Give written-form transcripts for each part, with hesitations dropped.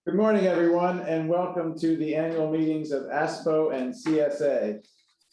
Good morning, everyone, and welcome to the annual meetings of ASPO and CSA.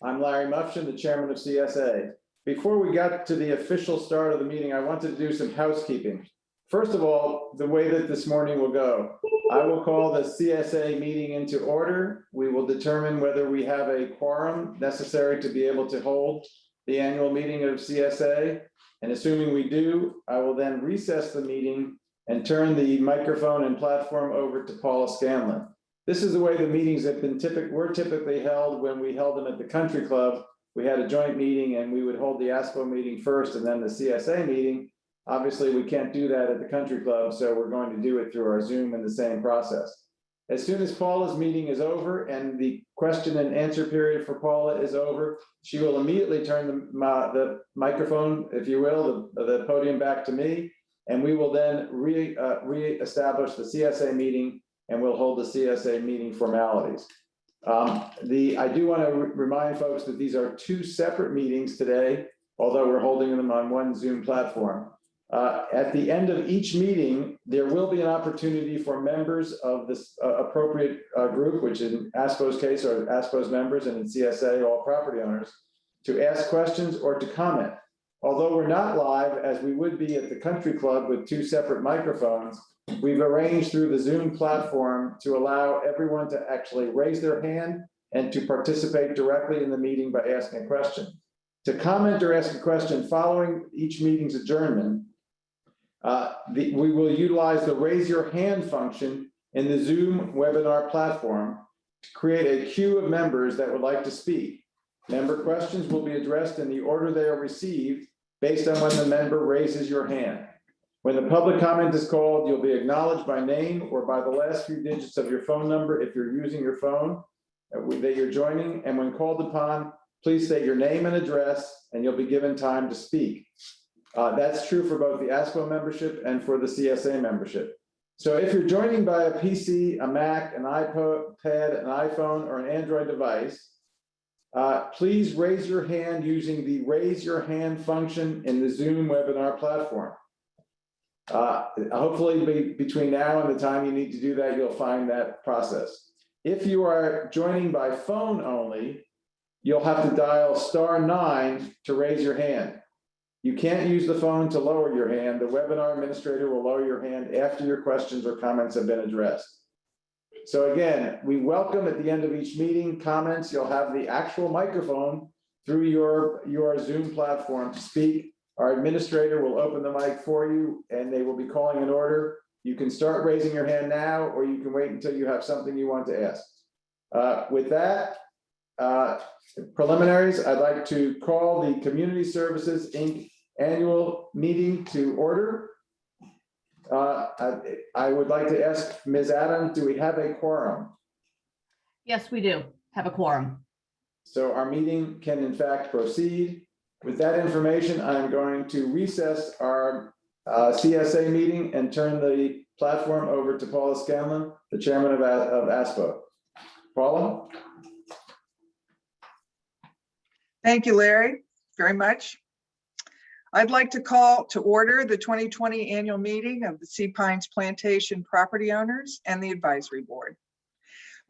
I'm Larry Mufshin, the chairman of CSA. Before we got to the official start of the meeting, I wanted to do some housekeeping. First of all, the way that this morning will go, I will call the CSA meeting into order. We will determine whether we have a quorum necessary to be able to hold the annual meeting of CSA. And assuming we do, I will then recess the meeting and turn the microphone and platform over to Paula Scanlon. This is the way the meetings have been were typically held when we held them at the country club. We had a joint meeting and we would hold the ASPO meeting first and then the CSA meeting. Obviously, we can't do that at the country club, so we're going to do it through our Zoom in the same process. As soon as Paula's meeting is over and the question and answer period for Paula is over, she will immediately turn the microphone, if you will, the podium back to me. And we will then re-establish the CSA meeting and we'll hold the CSA meeting formalities. I do want to remind folks that these are two separate meetings today, although we're holding them on one Zoom platform. At the end of each meeting, there will be an opportunity for members of this appropriate group, which in ASPO's case are ASPO's members and in CSA, all property owners, to ask questions or to comment. Although we're not live, as we would be at the country club with two separate microphones, we've arranged through the Zoom platform to allow everyone to actually raise their hand and to participate directly in the meeting by asking a question. To comment or ask a question following each meeting's adjournment, we will utilize the raise your hand function in the Zoom webinar platform to create a queue of members that would like to speak. Member questions will be addressed in the order they are received based on when the member raises your hand. When the public comment is called, you'll be acknowledged by name or by the last few digits of your phone number if you're using your phone that you're joining. And when called upon, please state your name and address, and you'll be given time to speak. That's true for both the ASPO membership and for the CSA membership. So if you're joining by a PC, a Mac, an iPad, an iPhone, or an Android device, please raise your hand using the raise your hand function in the Zoom webinar platform. Hopefully between now and the time you need to do that, you'll find that process. If you are joining by phone only, you'll have to dial *9 to raise your hand. You can't use the phone to lower your hand. The webinar administrator will lower your hand after your questions or comments have been addressed. So again, we welcome at the end of each meeting comments. You'll have the actual microphone through your Zoom platform to speak. Our administrator will open the mic for you and they will be calling an order. You can start raising your hand now, or you can wait until you have something you want to ask. With that, preliminaries, I'd like to call the Community Services Inc. annual meeting to order. I would like to ask Ms. Adams, do we have a quorum? Yes, we do have a quorum. So our meeting can in fact proceed. With that information, I'm going to recess our CSA meeting and turn the platform over to Paula Scanlon, the chairman of ASPO. Paula? Thank you, Larry, very much. I'd like to call to order the 2020 annual meeting of the Sea Pines Plantation property owners and the advisory board.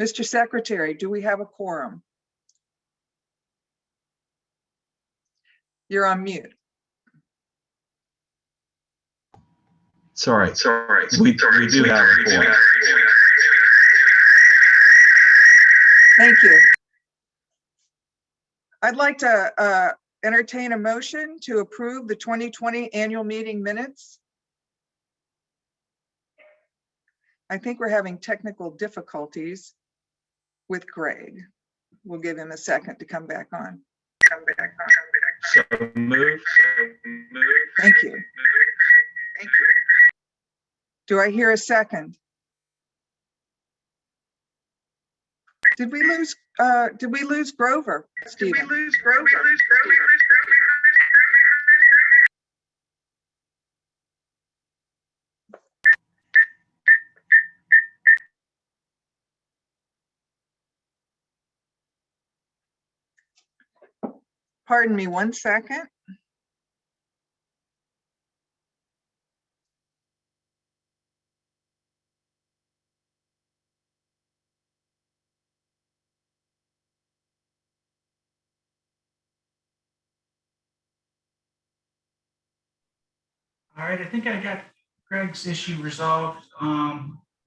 Mr. Secretary, do we have a quorum? You're on mute. Sorry. We do have a quorum. Thank you. I'd like to entertain a motion to approve the 2020 annual meeting minutes. I think we're having technical difficulties with Greg. We'll give him a second to come back on. So move. Thank you. Do I hear a second? Did we lose Grover, Stephen? Pardon me 1 second. All right, I think I got Greg's issue resolved.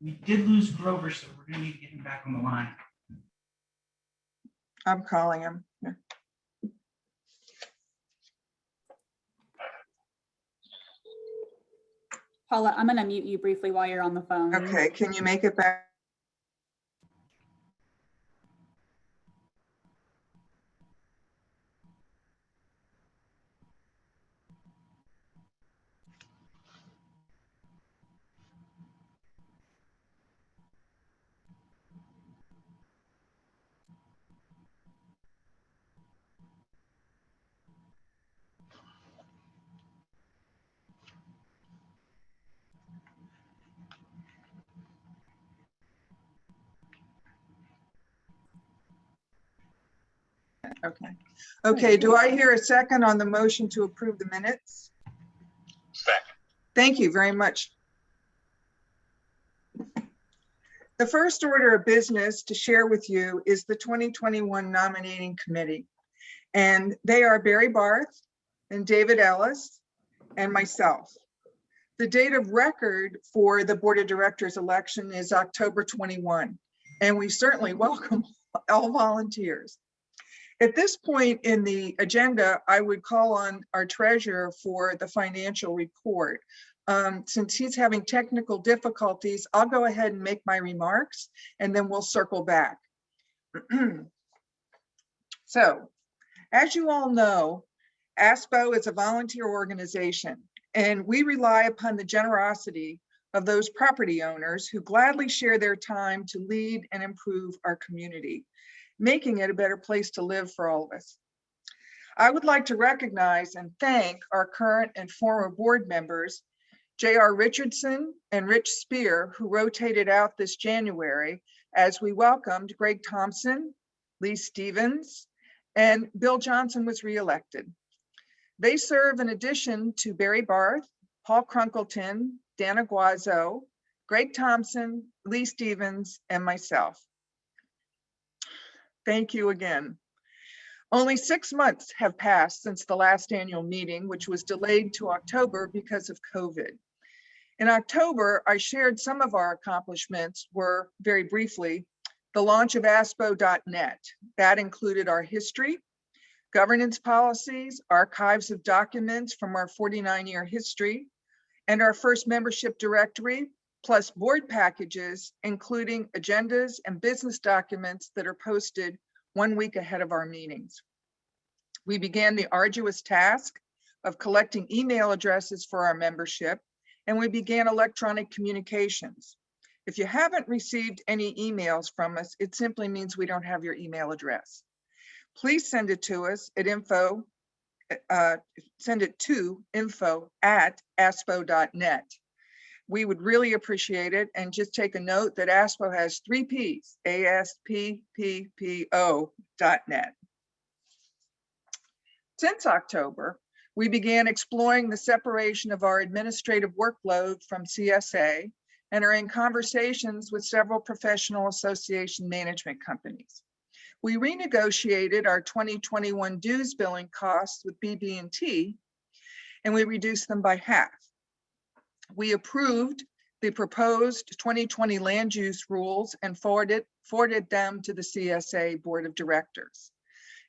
We did lose Grover, so we're gonna need to get him back on the line. I'm calling him. Yeah. Paula, I'm going to mute you briefly while you're on the phone. Okay, can you make it back? Okay. Okay, do I hear a second on the motion to approve the minutes? Second. Thank you very much. The first order of business to share with you is the 2021 nominating committee. And they are Barry Barth and David Ellis and myself. The date of record for the Board of Directors election is October 21, and we certainly welcome all volunteers. At this point in the agenda, I would call on our treasurer for the financial report. Since he's having technical difficulties, I'll go ahead and make my remarks, and then we'll circle back. So, as you all know, ASPO is a volunteer organization, and we rely upon the generosity of those property owners who gladly share their time to lead and improve our community, making it a better place to live for all of us. I would like to recognize and thank our current and former board members, J.R. Richardson and Rich Spear, who rotated out this January as we welcomed Greg Thompson, Lee Stevens, and Bill Johnson was reelected. They serve in addition to Barry Barth, Paul Crunkleton, Dana Guazzo, Greg Thompson, Lee Stevens, and myself. Thank you again. Only 6 months have passed since the last annual meeting, which was delayed to October because of COVID. In October, I shared some of our accomplishments were, very briefly, the launch of ASPO.net. That included our history, governance policies, archives of documents from our 49-year history, and our first membership directory, plus board packages, including agendas and business documents that are posted 1 week ahead of our meetings. We began the arduous task of collecting email addresses for our membership, and we began electronic communications. If you haven't received any emails from us, it simply means we don't have your email address. Please send it to us at info@aspo.net. We would really appreciate it, and just take a note that ASPO has 3 Ps, ASPPPO.net. Since October, we began exploring the separation of our administrative workload from CSA and are in conversations with several professional association management companies. We renegotiated our 2021 dues billing costs with BB&T, and we reduced them by half. We approved the proposed 2020 land use rules and forwarded them to the CSA Board of Directors.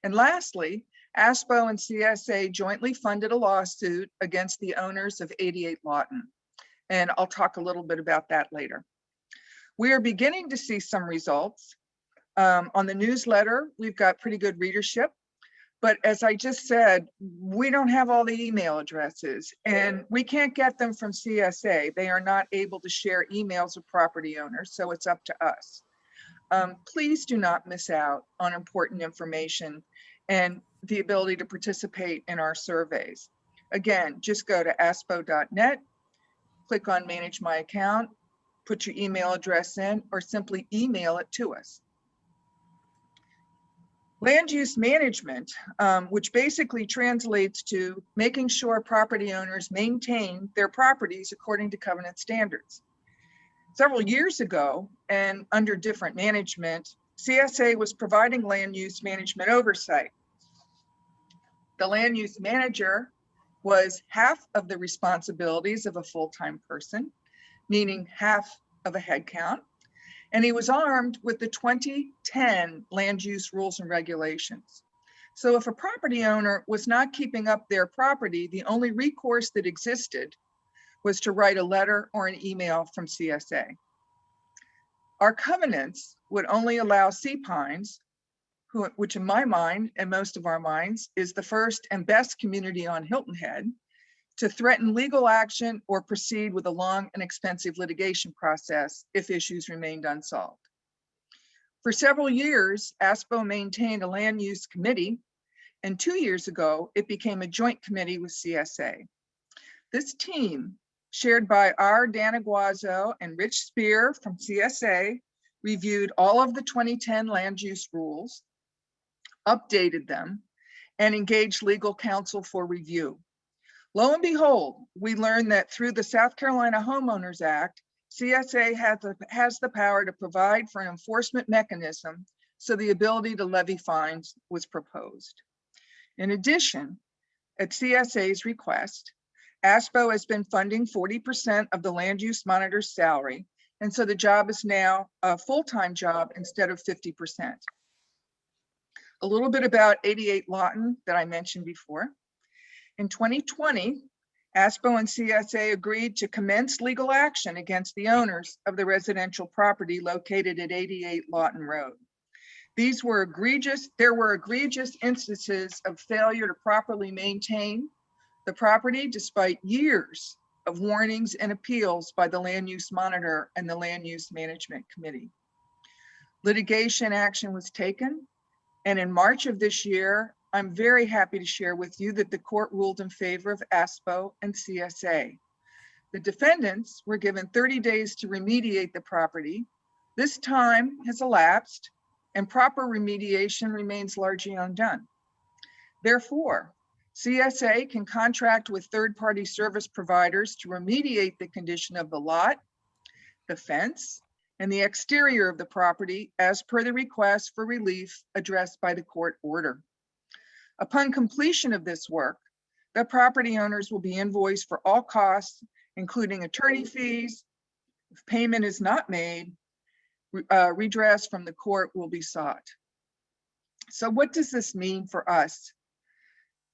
And lastly, ASPO and CSA jointly funded a lawsuit against the owners of 88 Lawton. And I'll talk a little bit about that later. We are beginning to see some results. On the newsletter, we've got pretty good readership. But as I just said, we don't have all the email addresses, and we can't get them from CSA. They are not able to share emails with property owners, so it's up to us. Please do not miss out on important information and the ability to participate in our surveys. Again, just go to aspo.net, click on Manage My Account, put your email address in, or simply email it to us. Land use management, which basically translates to making sure property owners maintain their properties according to covenant standards. Several years ago, and under different management, CSA was providing land use management oversight. The land use manager was half of the responsibilities of a full-time person, meaning half of a head count, and he was armed with the 2010 land use rules and regulations. So if a property owner was not keeping up their property, the only recourse that existed was to write a letter or an email from CSA. Our covenants would only allow Sea Pines, which in my mind and most of our minds is the first and best community on Hilton Head, to threaten legal action or proceed with a long and expensive litigation process if issues remained unsolved. For several years, ASPO maintained a land use committee, and 2 years ago, it became a joint committee with CSA. This team, shared by our Dana Guazzo and Rich Spear from CSA, reviewed all of the 2010 land use rules, updated them, and engaged legal counsel for review. Lo and behold, we learned that through the South Carolina Homeowners Act, CSA has the power to provide for an enforcement mechanism, so the ability to levy fines was proposed. In addition, at CSA's request, ASPO has been funding 40% of the land use monitor's salary, and so the job is now a full-time job instead of 50%. A little bit about 88 Lawton that I mentioned before. In 2020, ASPO and CSA agreed to commence legal action against the owners of the residential property located at 88 Lawton Road. There were egregious instances of failure to properly maintain the property despite years of warnings and appeals by the Land Use Monitor and the Land Use Management Committee. Litigation action was taken, and in March of this year, I'm very happy to share with you that the court ruled in favor of ASPO and CSA. The defendants were given 30 days to remediate the property. This time has elapsed and proper remediation remains largely undone. Therefore, CSA can contract with third-party service providers to remediate the condition of the lot, the fence, and the exterior of the property as per the request for relief addressed by the court order. Upon completion of this work, the property owners will be invoiced for all costs, including attorney fees. If payment is not made, redress from the court will be sought. So what does this mean for us?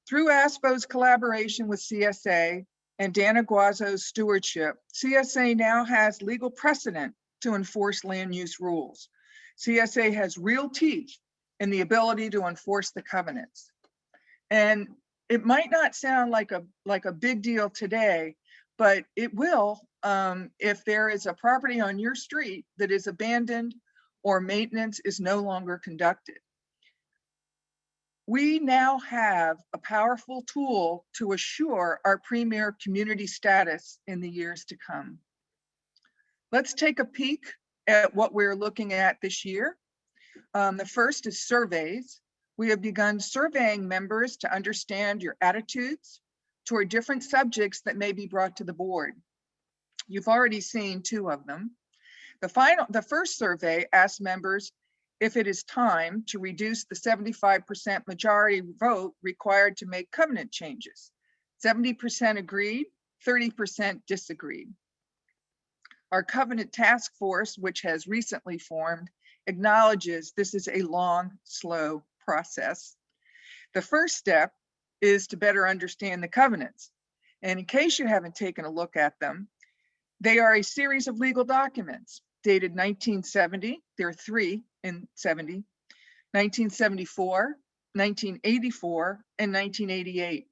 Through ASPO's collaboration with CSA and Dana Guazzo's stewardship, CSA now has legal precedent to enforce land use rules. CSA has real teeth in the ability to enforce the covenants. And it might not sound like a big deal today, but it will if there is a property on your street that is abandoned or maintenance is no longer conducted. We now have a powerful tool to assure our premier community status in the years to come. Let's take a peek at what we're looking at this year. The first is surveys. We have begun surveying members to understand your attitudes toward different subjects that may be brought to the board. You've already seen 2 of them. The first survey asked members if it is time to reduce the 75% majority vote required to make covenant changes. 70% agreed, 30% disagreed. Our covenant task force, which has recently formed, acknowledges this is a long, slow process. The first step is to better understand the covenants. And in case you haven't taken a look at them, they are a series of legal documents dated 1970, there are 3 in 70, 1974, 1984, and 1988.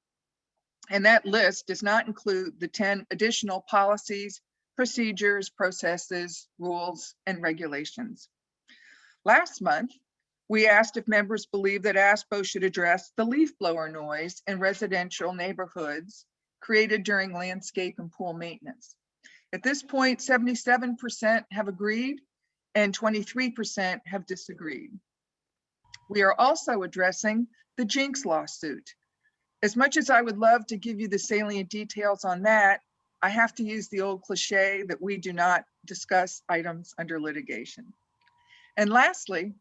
And that list does not include the 10 additional policies, procedures, processes, rules, and regulations. Last month, we asked if members believe that ASPO should address the leaf blower noise in residential neighborhoods created during landscape and pool maintenance. At this point, 77% have agreed and 23% have disagreed. We are also addressing the Jinx lawsuit. As much as I would love to give you the salient details on that, I have to use the old cliche that we do not discuss items under litigation. And lastly,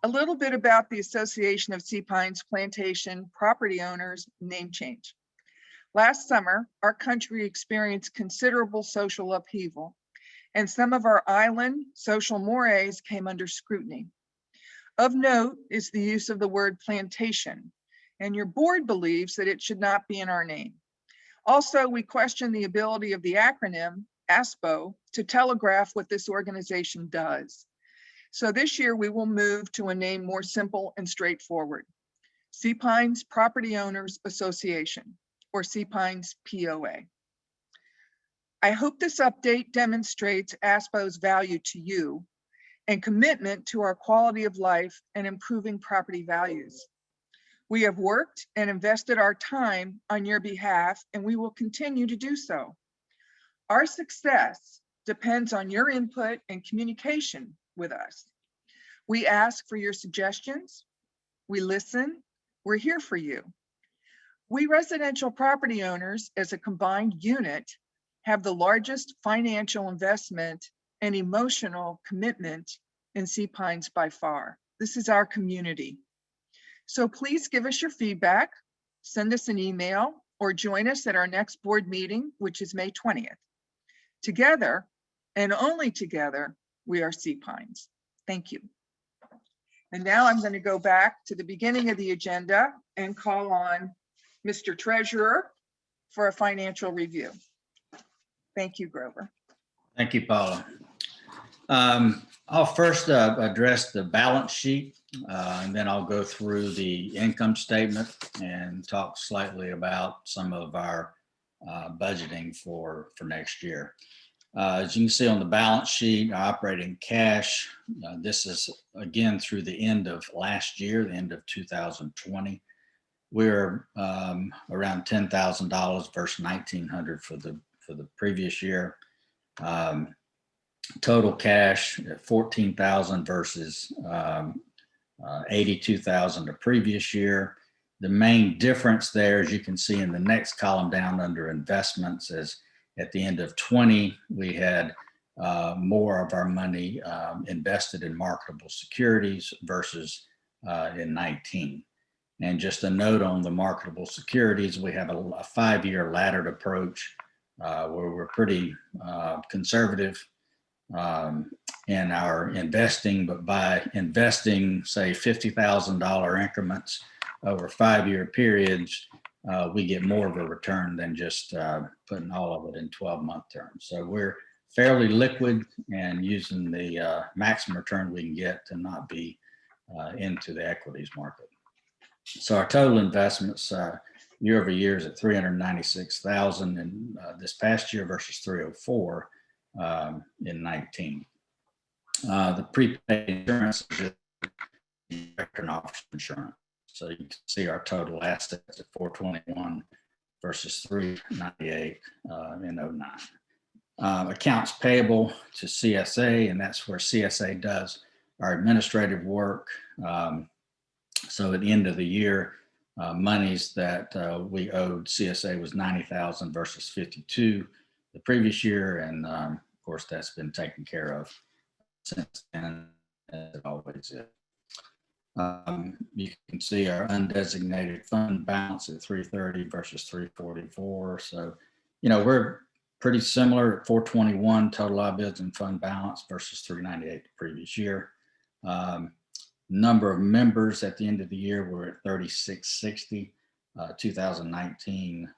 a little bit about the Association of Sea Pines Plantation Property Owners name change. Last summer, our country experienced considerable social upheaval, and some of our island social mores came under scrutiny. Of note is the use of the word plantation, and your board believes that it should not be in our name. Also, we question the ability of the acronym ASPO to telegraph what this organization does. So this year we will move to a name more simple and straightforward: Sea Pines Property Owners Association, or Sea Pines POA. I hope this update demonstrates ASPO's value to you and commitment to our quality of life and improving property values. We have worked and invested our time on your behalf, and we will continue to do so. Our success depends on your input and communication with us. We ask for your suggestions. We listen. We're here for you. We residential property owners, as a combined unit, have the largest financial investment and emotional commitment in Sea Pines by far. This is our community. So please give us your feedback, send us an email, or join us at our next board meeting, which is May 20th. Together, and only together, we are Sea Pines. Thank you. And now I'm going to go back to the beginning of the agenda and call on Mr. Treasurer for a financial review. Thank you, Grover. Thank you, Paula. I'll first address the balance sheet, and then I'll go through the income statement and talk slightly about some of our budgeting for next year. As you can see on the balance sheet, operating cash, this is again through the end of last year, the end of 2020. We're around $10,000 versus $1,900 for the previous year. Total cash at $14,000 versus $82,000 the previous year. The main difference there, as you can see in the next column down under investments, is at the end of 20, we had more of our money invested in marketable securities versus in 19. And just a note on the marketable securities, we have a 5-year laddered approach where we're pretty conservative in our investing, but by investing, say, $50,000 increments over 5-year periods, we get more of a return than just putting all of it in 12-month terms. So we're fairly liquid and using the maximum return we can get to not be into the equities market. So our total investments year over year is at $396,000 in this past year versus $304,000 in 19. The prepaid insurance is direct and option insurance. So you can see our total assets at $421 versus $398 in 09. Accounts payable to CSA, and that's where CSA does our administrative work. So at the end of the year, monies that we owed CSA was $90,000 versus $52,000 the previous year, and of course that's been taken care of since then, as it always is. You can see our undesignated fund balance at $330 versus $344. So, we're pretty similar at $421 total liabilities and fund balance versus $398 the previous year. Number of members at the end of the year were at 3,660. 2019,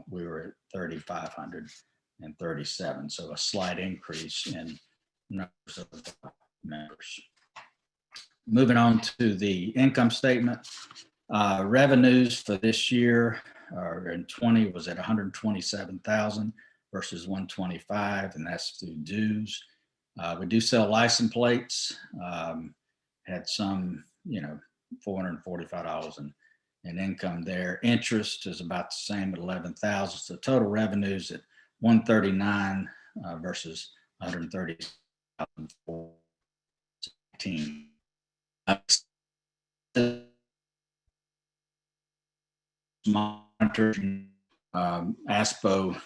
we were at 3,537. So a slight increase in numbers of members. Moving on to the income statement. Revenues for this year or in 20 was at 127,000 versus 125, and that's through dues. We do sell license plates. Had some, $445 in income there. Interest is about the same at 11,000. So total revenues at 139 versus 130,000 for 2018. Monitoring ASPO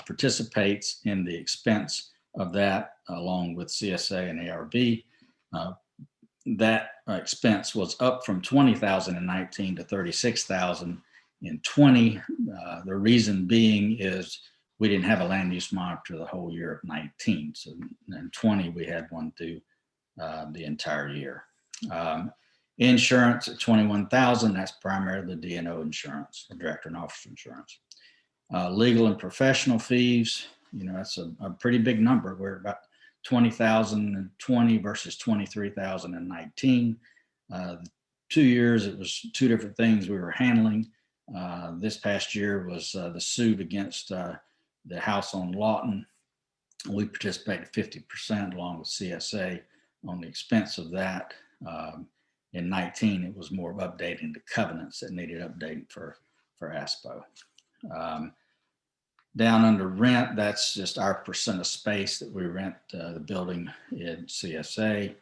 participates in the expense of that along with CSA and ARB. That expense was up from 20,000 in 19 to 36,000 in 20. The reason being is we didn't have a land use monitor the whole year of 19. So in 20, we had one through the entire year. Insurance at 21,000, that's primarily the D&O insurance, the director and officer insurance. Legal and professional fees, that's a pretty big number. We're about 20,020 versus 23,019. 2 years, it was two different things we were handling. This past year was the suit against the house on Lawton. We participated 50% along with CSA on the expense of that. In 19, it was more of updating the covenants that needed updating for ASPO. Down under rent, that's just our percent of space that we rent the building in CSA.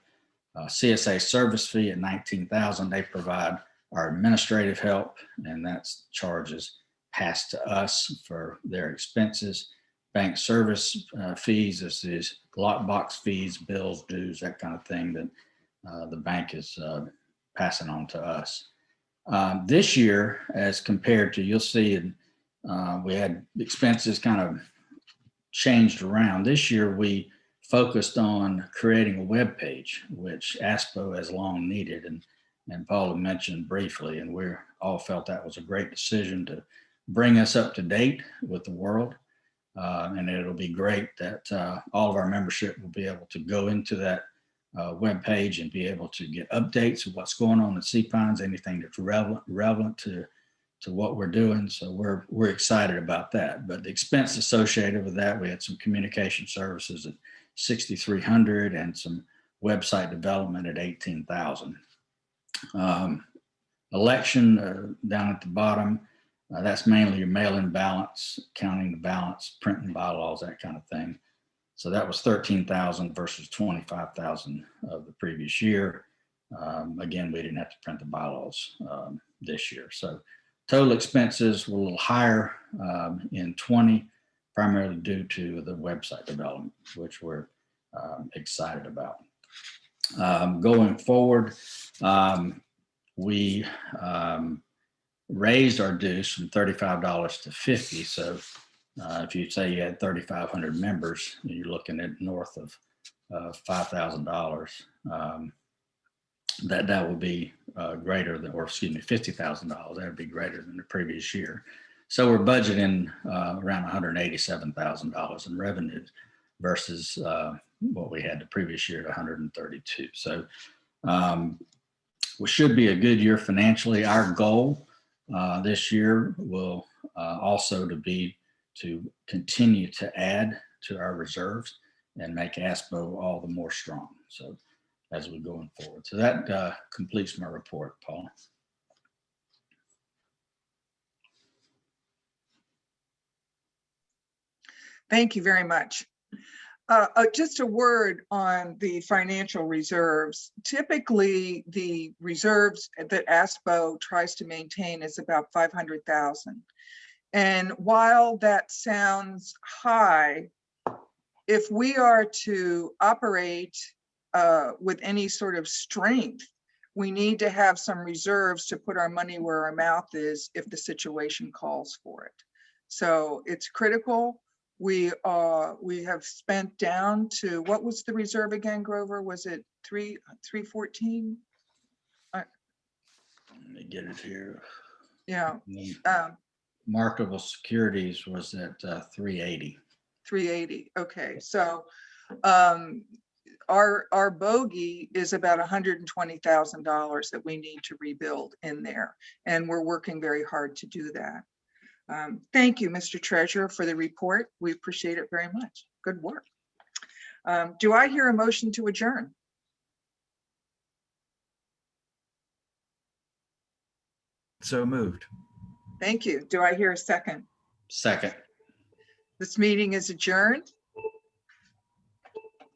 CSA service fee at 19,000. They provide our administrative help, and that's charges passed to us for their expenses. Bank service fees is lockbox fees, bills, dues, that kind of thing that the bank is passing on to us. This year, as compared to, you'll see, we had expenses kind of changed around. This year, we focused on creating a web page, which ASPO has long needed, and Paula mentioned briefly, and we all felt that was a great decision to bring us up to date with the world. And it'll be great that all of our membership will be able to go into that web page and be able to get updates of what's going on at Sea Pines, anything that's relevant to what we're doing. So we're excited about that. But the expense associated with that, we had some communication services at 6,300 and some website development at 18,000. Election down at the bottom, that's mainly your mail-in balance, counting the balance, printing bylaws, that kind of thing. So that was 13,000 versus 25,000 of the previous year. Again, we didn't have to print the bylaws this year. So total expenses were a little higher in 20, primarily due to the website development, which we're excited about. Going forward, we raised our dues from $35 to $50. So if you say you had 3,500 members, you're looking at north of $5,000. That will be greater than, or excuse me, $50,000. That would be greater than the previous year. So we're budgeting around $187,000 in revenues versus what we had the previous year at 132. So we should be a good year financially. Our goal this year will also to continue to add to our reserves and make ASPO all the more strong. So as we're going forward. So that completes my report, Paul. Thank you very much. Just a word on the financial reserves. Typically, the reserves that ASPO tries to maintain is about 500,000. And while that sounds high, if we are to operate with any sort of strength, we need to have some reserves to put our money where our mouth is if the situation calls for it. So it's critical. We have spent down to, what was the reserve again, Grover? Was it 314? Let me get it here. Yeah. Marketable securities was at 380. 380. Okay. So our bogey is about $120,000 that we need to rebuild in there. And we're working very hard to do that. Thank you, Mr. Treasurer, for the report. We appreciate it very much. Good work. Do I hear a motion to adjourn? So moved. Thank you. Do I hear a second? Second. This meeting is adjourned.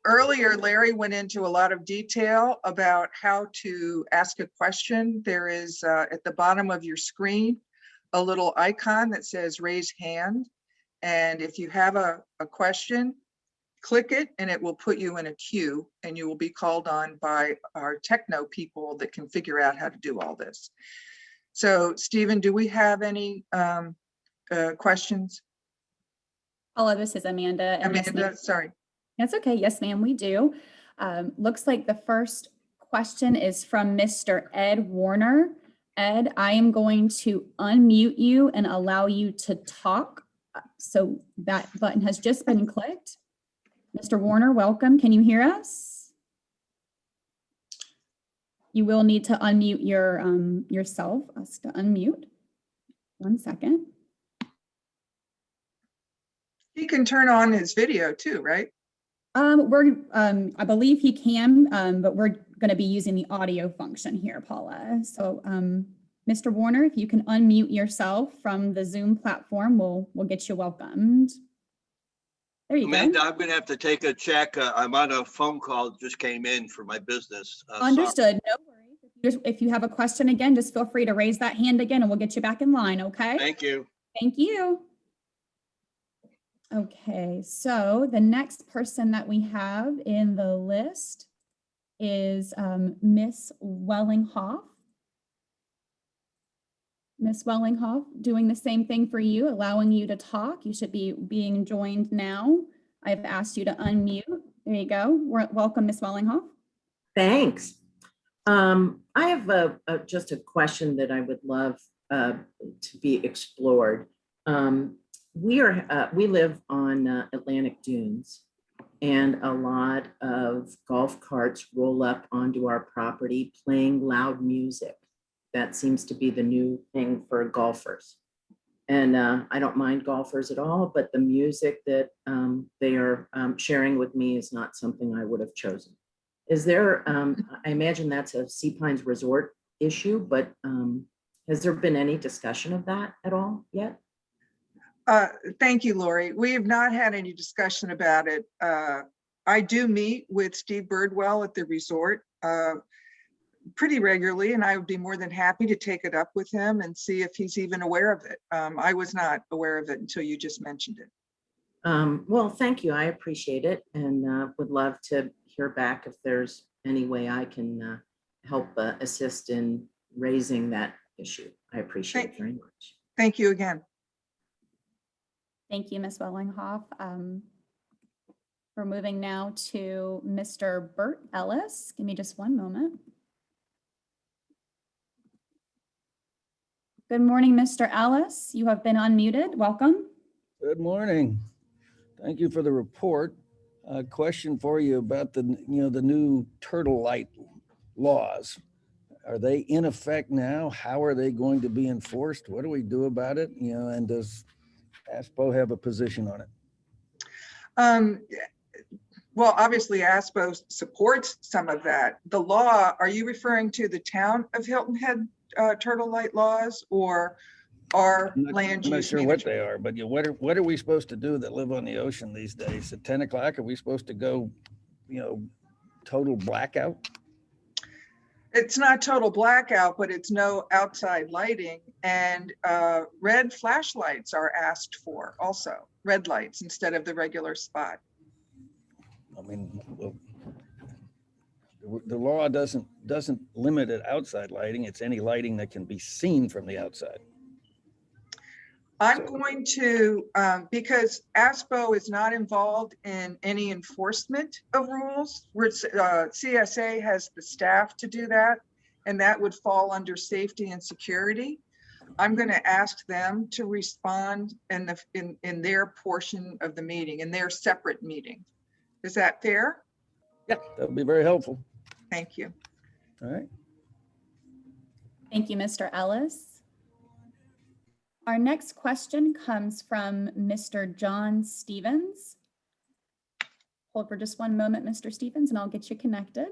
Earlier, Larry went into a lot of detail about how to ask a question. There is at the bottom of your screen a little icon that says raise hand. And if you have a question, click it and it will put you in a queue and you will be called on by our techno people that can figure out how to do all this. So Stephen, do we have any questions? Paula, this is Amanda. And yes, Amanda, ma'am. sorry. That's okay. Yes, ma'am, we do. Looks like the first question is from Mr. Ed Warner. Ed, I am going to unmute you and allow you to talk. So that button has just been clicked. Mr. Warner, welcome. Can you hear us? You will need to unmute yourself, us to unmute. 1 second. He can turn on his video too, right? I believe he can, but we're going to be using the audio function here, Paula. So, Mr. Warner, if you can unmute yourself from the Zoom platform, we'll get you welcomed. There you Amanda, go. I'm gonna have to take a check. I'm on a phone call that just came in for my business. Sorry. Understood. No worries. If you have a question again, just feel free to raise that hand again and we'll get you back in line, okay? Thank you. Thank you. Okay, so the next person that we have in the list is Miss Wellinghoff. Miss Wellinghoff, doing the same thing for you, allowing you to talk. You should be being joined now. I've asked you to unmute. There you go. Welcome, Miss Wellinghoff. Thanks. I have just a question that I would love to be explored. We live on Atlantic Dunes, and a lot of golf carts roll up onto our property playing loud music. That seems to be the new thing for golfers. And I don't mind golfers at all, but the music that they are sharing with me is not something I would have chosen. Is there, I imagine that's a Sea Pines Resort issue, but has there been any discussion of that at all yet? Thank you, Lori. We have not had any discussion about it. I do meet with Steve Birdwell at the resort pretty regularly, and I would be more than happy to take it up with him and see if he's even aware of it. I was not aware of it until you just mentioned it. Well, thank you. I appreciate it, and would love to hear back if there's any way I can help assist in raising that issue. I appreciate it very much. Thank you again. Thank you, Ms. Wellinghoff. We're moving now to Mr. Bert Ellis. Give me just one moment. Good morning, Mr. Ellis. You have been unmuted. Welcome. Good morning. Thank you for the report. A question for you about the new turtle light laws. Are they in effect now? How are they going to be enforced? What do we do about it? And does ASPO have a position on it? Well, obviously ASPO supports some of that. The law, are you referring to the town of Hilton Head turtle light laws or our land use? I'm not sure what they are, but what are we supposed to do that live on the ocean these days? At 10 o'clock, are we supposed to go, total blackout? It's not total blackout, but it's no outside lighting, and red flashlights are asked for also, red lights instead of the regular spot. I mean, well, the law doesn't limit it outside lighting. It's any lighting that can be seen from the outside. I'm going to, because ASPO is not involved in any enforcement of rules, where CSA has the staff to do that, and that would fall under safety and security. I'm going to ask them to respond in their portion of the meeting, in their separate meeting. Is that fair? Yeah, that would be very helpful. Thank you. All right. Thank you, Mr. Ellis. Our next question comes from Mr. John Stevens. Hold for just one moment, Mr. Stevens, and I'll get you connected.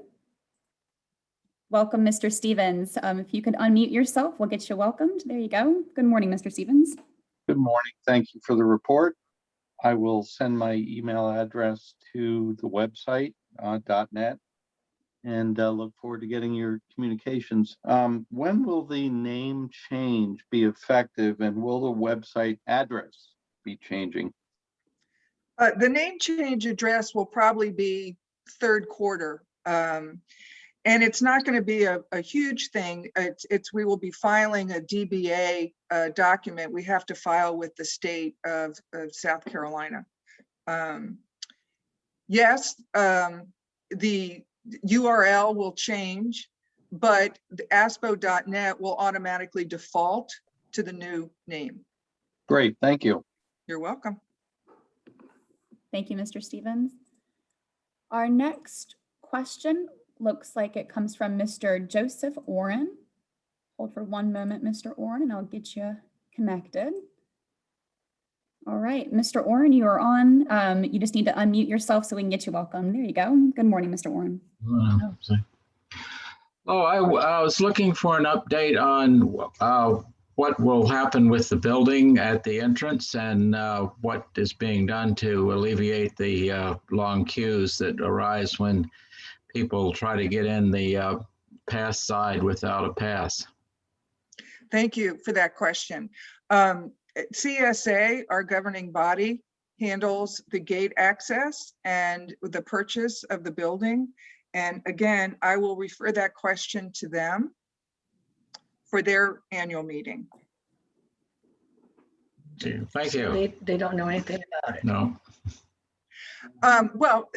Welcome, Mr. Stevens. If you could unmute yourself, we'll get you welcomed. There you go. Good morning, Mr. Stevens. Good morning. Thank you for the report. I will send my email address to the website, .net, and look forward to getting your communications. When will the name change be effective, and will the website address be changing? The name change address will probably be third quarter. And it's not going to be a huge thing. We will be filing a DBA document. We have to file with the state of South Carolina. Yes, the URL will change, but the ASPO.net will automatically default to the new name. Great, thank you. You're welcome. Thank you, Mr. Stevens. Our next question looks like it comes from Mr. Joseph Oren. Hold for one moment, Mr. Oren, and I'll get you connected. All right, Mr. Oren, you are on. You just need to unmute yourself so we can get you welcome. There you go. Good morning, Mr. Oren. I was looking for an update on what will happen with the building at the entrance and what is being done to alleviate the long queues that arise when people try to get in the pass side without a pass. Thank you for that question. CSA, our governing body, handles the gate access and the purchase of the building. And again, I will refer that question to them for their annual meeting. Thank you. They don't know anything about it. No. Well,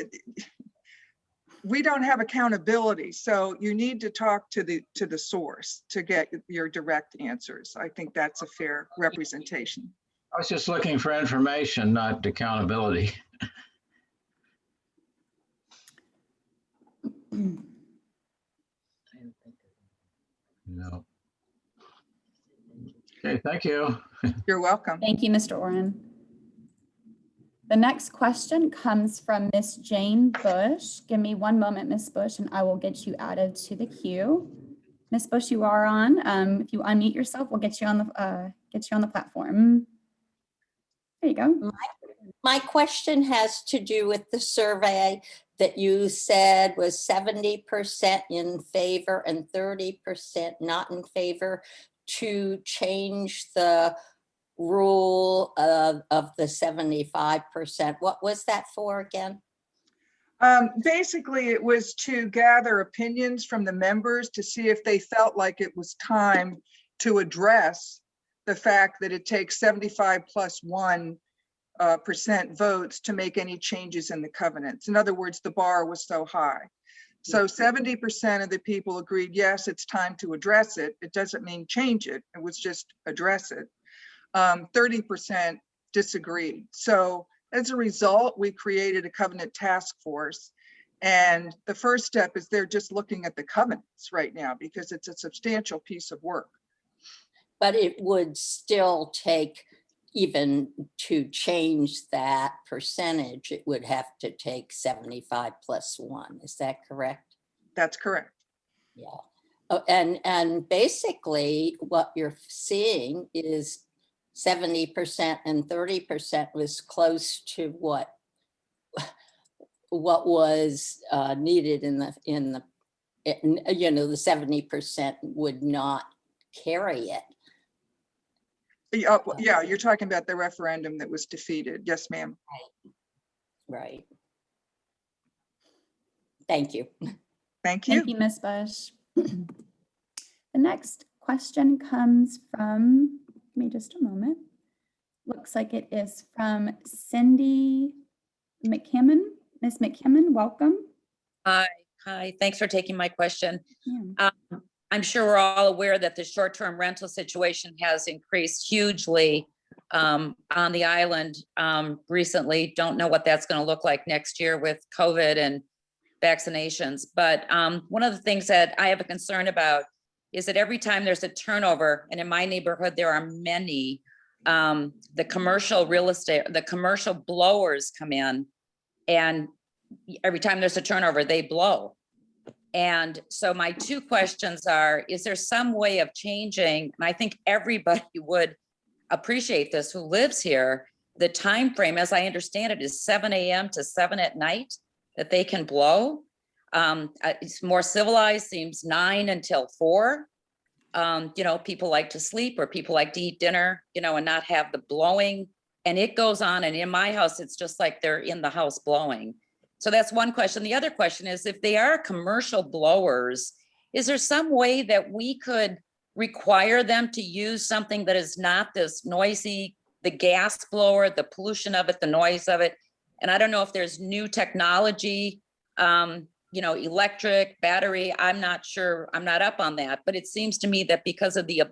we don't have accountability, so you need to talk to the source to get your direct answers. I think that's a fair representation. I was just looking for information, not accountability. No. Okay, thank you. You're welcome. Thank you, Mr. Oren. The next question comes from Miss Jane Bush. Give me one moment, Miss Bush, and I will get you added to the queue. Miss Bush, you are on. If you unmute yourself, we'll get you on the platform. There you go. My question has to do with the survey that you said was 70% in favor and 30% not in favor to change the rule of the 75%. What was that for again? Basically, it was to gather opinions from the members to see if they felt like it was time to address the fact that it takes 75 plus 1% votes to make any changes in the covenants. In other words, the bar was so high. So 70% of the people agreed, yes, it's time to address it. It doesn't mean change it. It was just address it. 30% disagreed. So as a result, we created a covenant task force. And the first step is they're just looking at the covenants right now because it's a substantial piece of work. But it would still take, even to change that percentage, it would have to take 75 plus 1. Is that correct? That's correct. Yeah. Oh, and basically what you're seeing is 70% and 30% was close to what was needed in the you know, the 70% would not carry it. Yeah, you're talking about the referendum that was defeated. Yes, ma'am. Right. Thank you. Thank you. Thank you, Ms. Bush. The next question comes from, give me just a moment. Looks like it is from Cindy McKimmon. Ms. McKimmon, welcome. Hi, thanks for taking my question. Yeah. I'm sure we're all aware that the short-term rental situation has increased hugely on the island recently. Don't know what that's going to look like next year with COVID and vaccinations. But one of the things that I have a concern about is that every time there's a turnover, and in my neighborhood, there are many, the commercial real estate, the commercial blowers come in, and every time there's a turnover, they blow. And so my two questions are, is there some way of changing, and I think everybody would appreciate this who lives here, the time frame, as I understand it, is 7 a.m. to 7 at night that they can blow. It's more civilized, seems 9 until 4. You know, people like to sleep or people like to eat dinner, you know, and not have the blowing. And it goes on. And in my house, it's just like they're in the house blowing. So that's one question. The other question is, if they are commercial blowers, is there some way that we could require them to use something that is not this noisy, the gas blower, the pollution of it, the noise of it? And I don't know if there's new technology, electric, battery, I'm not sure, I'm not up on that, but it seems to me that because of the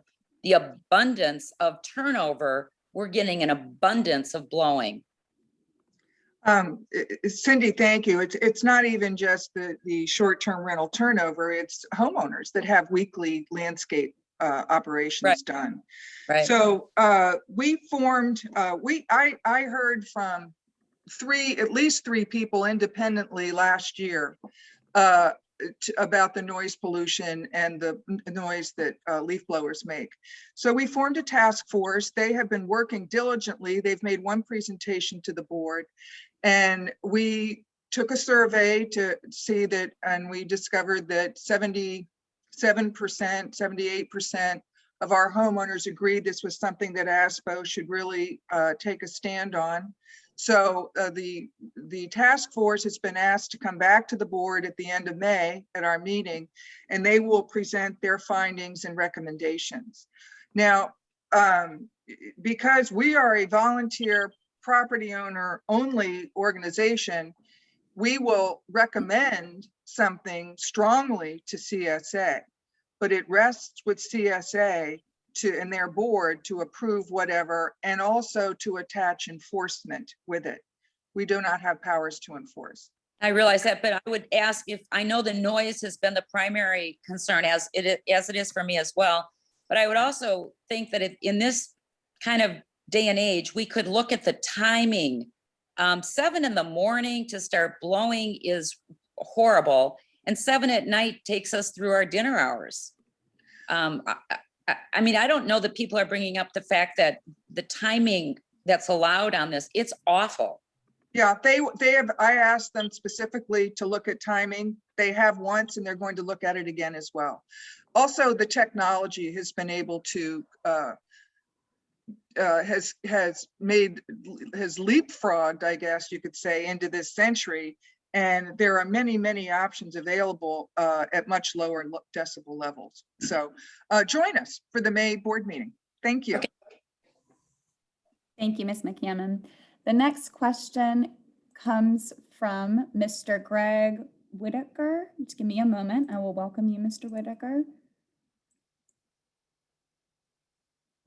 abundance of turnover, we're getting an abundance of blowing. Cindy, thank you. It's not even just the short-term rental turnover, it's homeowners that have weekly landscape operations done. Right. So we formed, I heard from at least three people independently last year about the noise pollution and the noise that leaf blowers make. So we formed a task force. They have been working diligently. They've made one presentation to the board, and we took a survey to see that, and we discovered that 77%, 78% of our homeowners agreed this was something that ASPO should really take a stand on. So the task force has been asked to come back to the board at the end of May at our meeting, and they will present their findings and recommendations. Now, because we are a volunteer property owner only organization, we will recommend something strongly to CSA, but it rests with CSA and their board to approve whatever, and also to attach enforcement with it. We do not have powers to enforce. I realize that, but I would ask, if I know the noise has been the primary concern as it is for me as well, but I would also think that in this kind of day and age, we could look at the timing. 7 in the morning to start blowing is horrible, and 7 at night takes us through our dinner hours. I mean, I don't know that people are bringing up the fact that the timing that's allowed on this, it's awful. Yeah, they have, I asked them specifically to look at timing. They have once, and they're going to look at it again as well. Also, the technology has been able to, has leapfrogged, I guess you could say, into this century. And there are many, many options available at much lower decibel levels. So join us for the May board meeting. Thank you. Okay. Thank you, Ms. McCammon. The next question comes from Mr. Greg Whitaker. Just give me a moment. I will welcome you, Mr. Whitaker.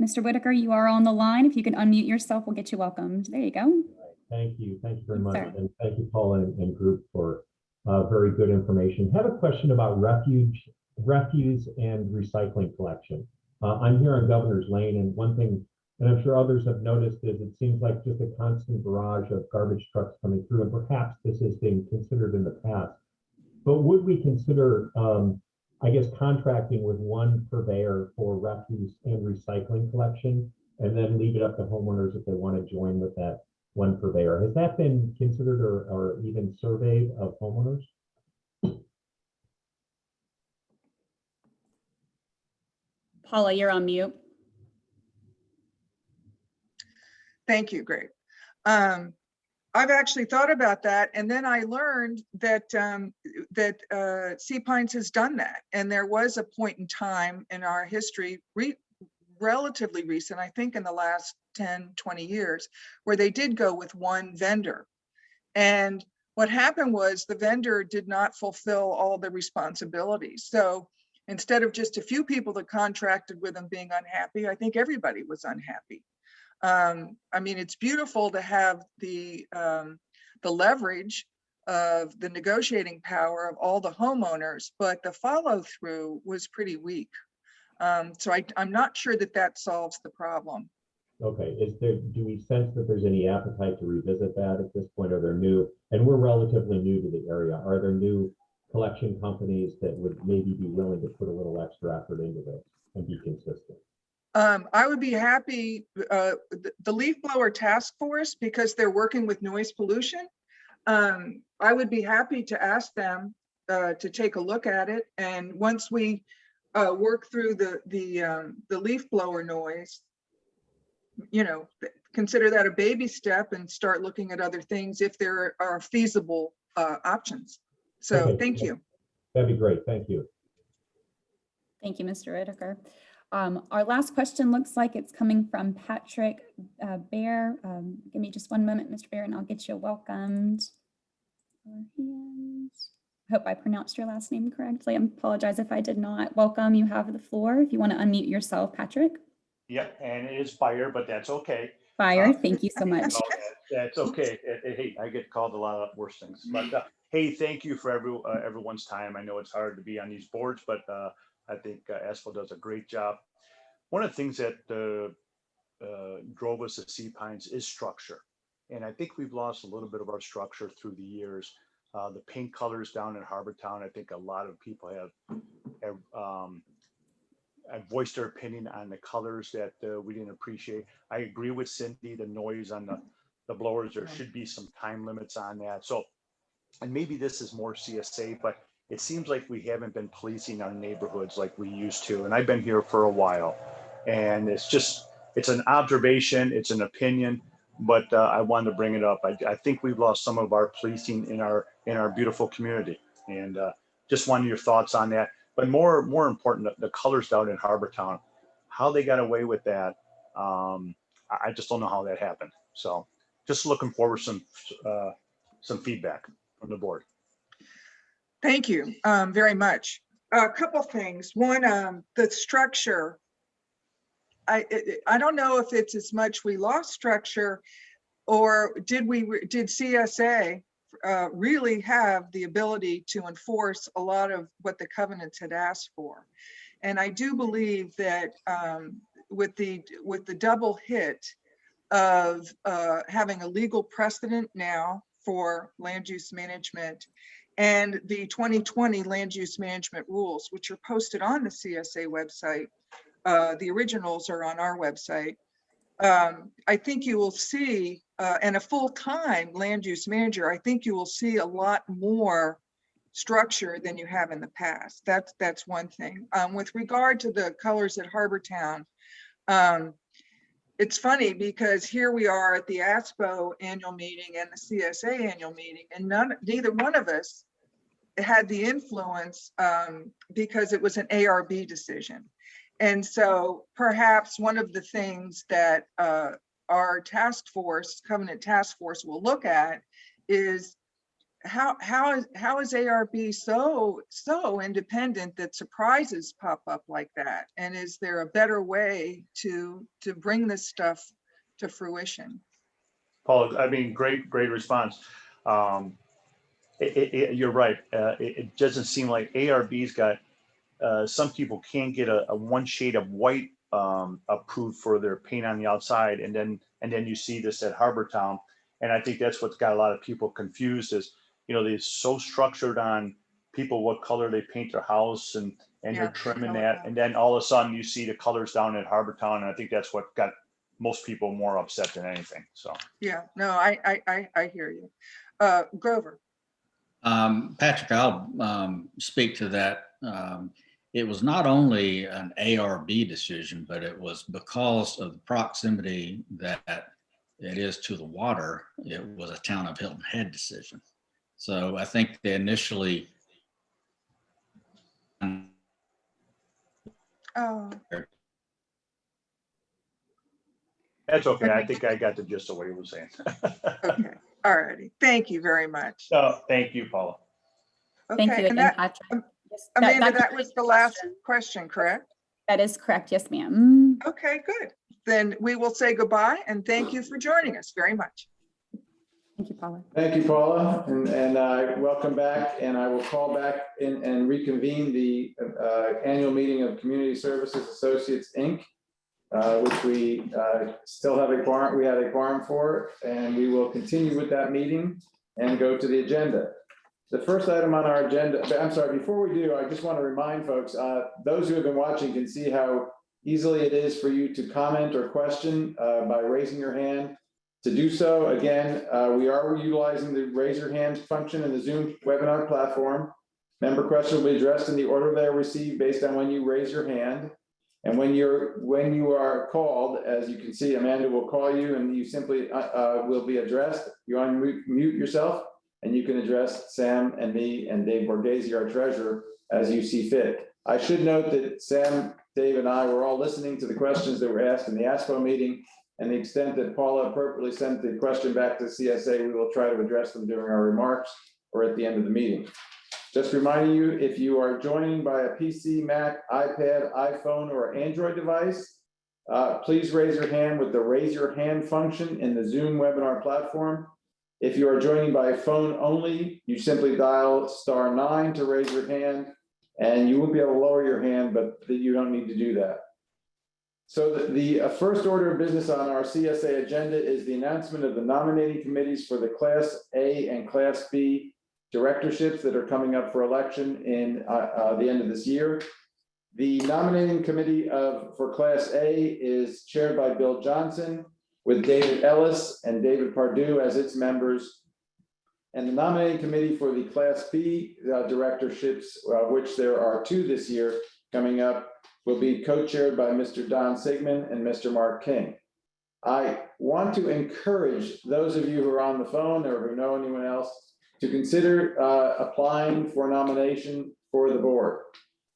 Mr. Whitaker, you are on the line. If you can unmute yourself, we'll get you welcomed. There you go. Thank you. Thank you very much. Sure. And thank you, Paula and group, for very good information. I have a question about refuse and recycling collection. I'm here on Governor's Lane, and one thing, and I'm sure others have noticed, is it seems like just a constant barrage of garbage trucks coming through, and perhaps this has been considered in the past. But would we consider, I guess, contracting with one purveyor for refuse and recycling collection, and then leave it up to homeowners if they want to join with that one purveyor? Has that been considered or even surveyed of homeowners? Paula, you're on mute. Thank you, Greg. I've actually thought about that, and then I learned that Sea Pines has done that, and there was a point in time in our history, relatively recent, I think in the last 10, 20 years, where they did go with one vendor. And what happened was the vendor did not fulfill all the responsibilities. So instead of just a few people that contracted with them being unhappy, I think everybody was unhappy. I mean, it's beautiful to have the leverage of the negotiating power of all the homeowners, but the follow through was pretty weak. So I'm not sure that solves the problem. Okay, do we sense that there's any appetite to revisit that at this point? Are there new, and we're relatively new to the area, are there new collection companies that would maybe be willing to put a little extra effort into this and be consistent? I would be happy, the leaf blower task force, because they're working with noise pollution. I would be happy to ask them to take a look at it. And once we work through the leaf blower noise, you know, consider that a baby step and start looking at other things if there are feasible options. So Okay. thank you. That'd be great. Thank you. Thank you, Mr. Whitaker. Our last question looks like it's coming from Patrick Bear. Give me just one moment, Mr. Bear, and I'll get you welcomed. Hope I pronounced your last name correctly. I apologize if I did not. Welcome, you have the floor. If you want to unmute yourself, Patrick. Yep, and it is fire, but that's okay. Fire, thank you so much. No, that's okay. Hey, I get called a lot of worse things, but hey, thank you for everyone's time. I know it's hard to be on these boards, but I think ASPO does a great job. One of the things that drove us to Sea Pines is structure. And I think we've lost a little bit of our structure through the years. The paint colors down in Harbortown, I think a lot of people have voiced their opinion on the colors that we didn't appreciate. I agree with Cindy, the noise on the blowers, there should be some time limits on that. So, and maybe this is more CSA, but it seems like we haven't been policing our neighborhoods like we used to. And I've been here for a while, and it's an observation, it's an opinion, but I wanted to bring it up. I think we've lost some of our policing in our beautiful community, and just wanted your thoughts on that. But more important, the colors down in Harbortown, how they got away with that. I just don't know how that happened. So just looking forward to some feedback from the board. Thank you very much. A couple things. One, the structure. I don't know if it's as much we lost structure, or did CSA really have the ability to enforce a lot of what the covenants had asked for. And I do believe that with the double hit of having a legal precedent now for land use management and the 2020 land use management rules, which are posted on the CSA website, the originals are on our website. I think you will see, and a full-time land use manager, I think you will see a lot more structure than you have in the past. That's one thing. With regard to the colors at Harbortown, it's funny because here we are at the ASPO annual meeting and the CSA annual meeting, and neither one of us had the influence because it was an ARB decision. And so perhaps one of the things that our task force, covenant task force, will look at is how is ARB so independent that surprises pop up like that? And is there a better way to bring this stuff to fruition? Paul, I mean, great response. You're right. It doesn't seem like ARB's got, some people can't get a one shade of white approved for their paint on the outside, and then you see this at Harbortown, and I think that's what's got a lot of people confused. Is they're so structured on people what color they paint their house, and they're trimming that, and then all of a sudden you see the colors down at Harbortown, and I think that's what got most people more upset than anything. So yeah, no, I hear you. Grover. Patrick, I'll speak to that. It was not only an ARB decision, but it was because of the proximity that it is to the water. It was a town of Hilton Head decision. So I think they initially. Oh. That's okay. I think I got the gist of what he was saying. Okay. All righty. Thank you very much. Oh, thank you, Paula. Thank you again, Patrick. Amanda, that was the last question, correct? That is correct. Yes, ma'am. Okay, good. Then we will say goodbye and thank you for joining us very much. Thank you, Paula. Thank you, Paula, and welcome back. And I will call back in and reconvene the annual meeting of Community Services Associates, Inc., which we still have a quorum. We had a quorum for, and we will continue with that meeting and go to the agenda. The first item on our agenda, I'm sorry, before we do, I just want to remind folks, those who have been watching can see how easily it is for you to comment or question by raising your hand. To do so, again, we are utilizing the raise your hand function in the Zoom webinar platform. Member questions will be addressed in the order they are received based on when you raise your hand. And when you are called, as you can see, Amanda will call you and you simply will be addressed. You unmute yourself and you can address Sam and me and Dave Borghese, our treasurer, as you see fit. I should note that Sam, Dave, and I were all listening to the questions that were asked in the ASPO meeting, and the extent that Paula appropriately sent the question back to CSA, we will try to address them during our remarks or at the end of the meeting. Just reminding you, if you are joining by a PC, Mac, iPad, iPhone, or Android device, please raise your hand with the raise your hand function in the Zoom webinar platform. If you are joining by phone only, you simply dial *9 to raise your hand, and you won't be able to lower your hand, but you don't need to do that. So the first order of business on our CSA agenda is the announcement of the nominating committees for the Class A and Class B directorships that are coming up for election in the end of this year. The nominating committee for Class A is chaired by Bill Johnson, with David Ellis and David Pardue as its members. And the nominating committee for the Class B directorships, which there are 2 this year coming up, will be co-chaired by Mr. Don Sigmund and Mr. Mark King. I want to encourage those of you who are on the phone or who know anyone else to consider applying for nomination for the board.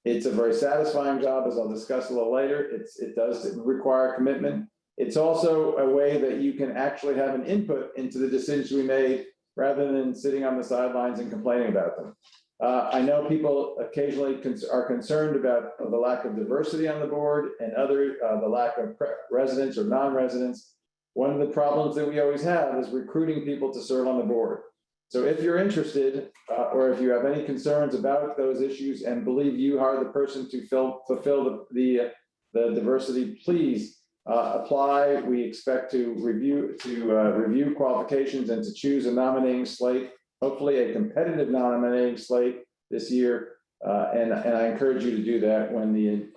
It's a very satisfying job, as I'll discuss a little later. It does require commitment. It's also a way that you can actually have an input into the decisions we made rather than sitting on the sidelines and complaining about them. I know people occasionally are concerned about the lack of diversity on the board and the lack of residents or non-residents. One of the problems that we always have is recruiting people to serve on the board. So if you're interested, or if you have any concerns about those issues and believe you are the person to fulfill the diversity, please apply. We expect to review qualifications and to choose a nominating slate, hopefully a competitive nominating slate this year. And I encourage you to do that when the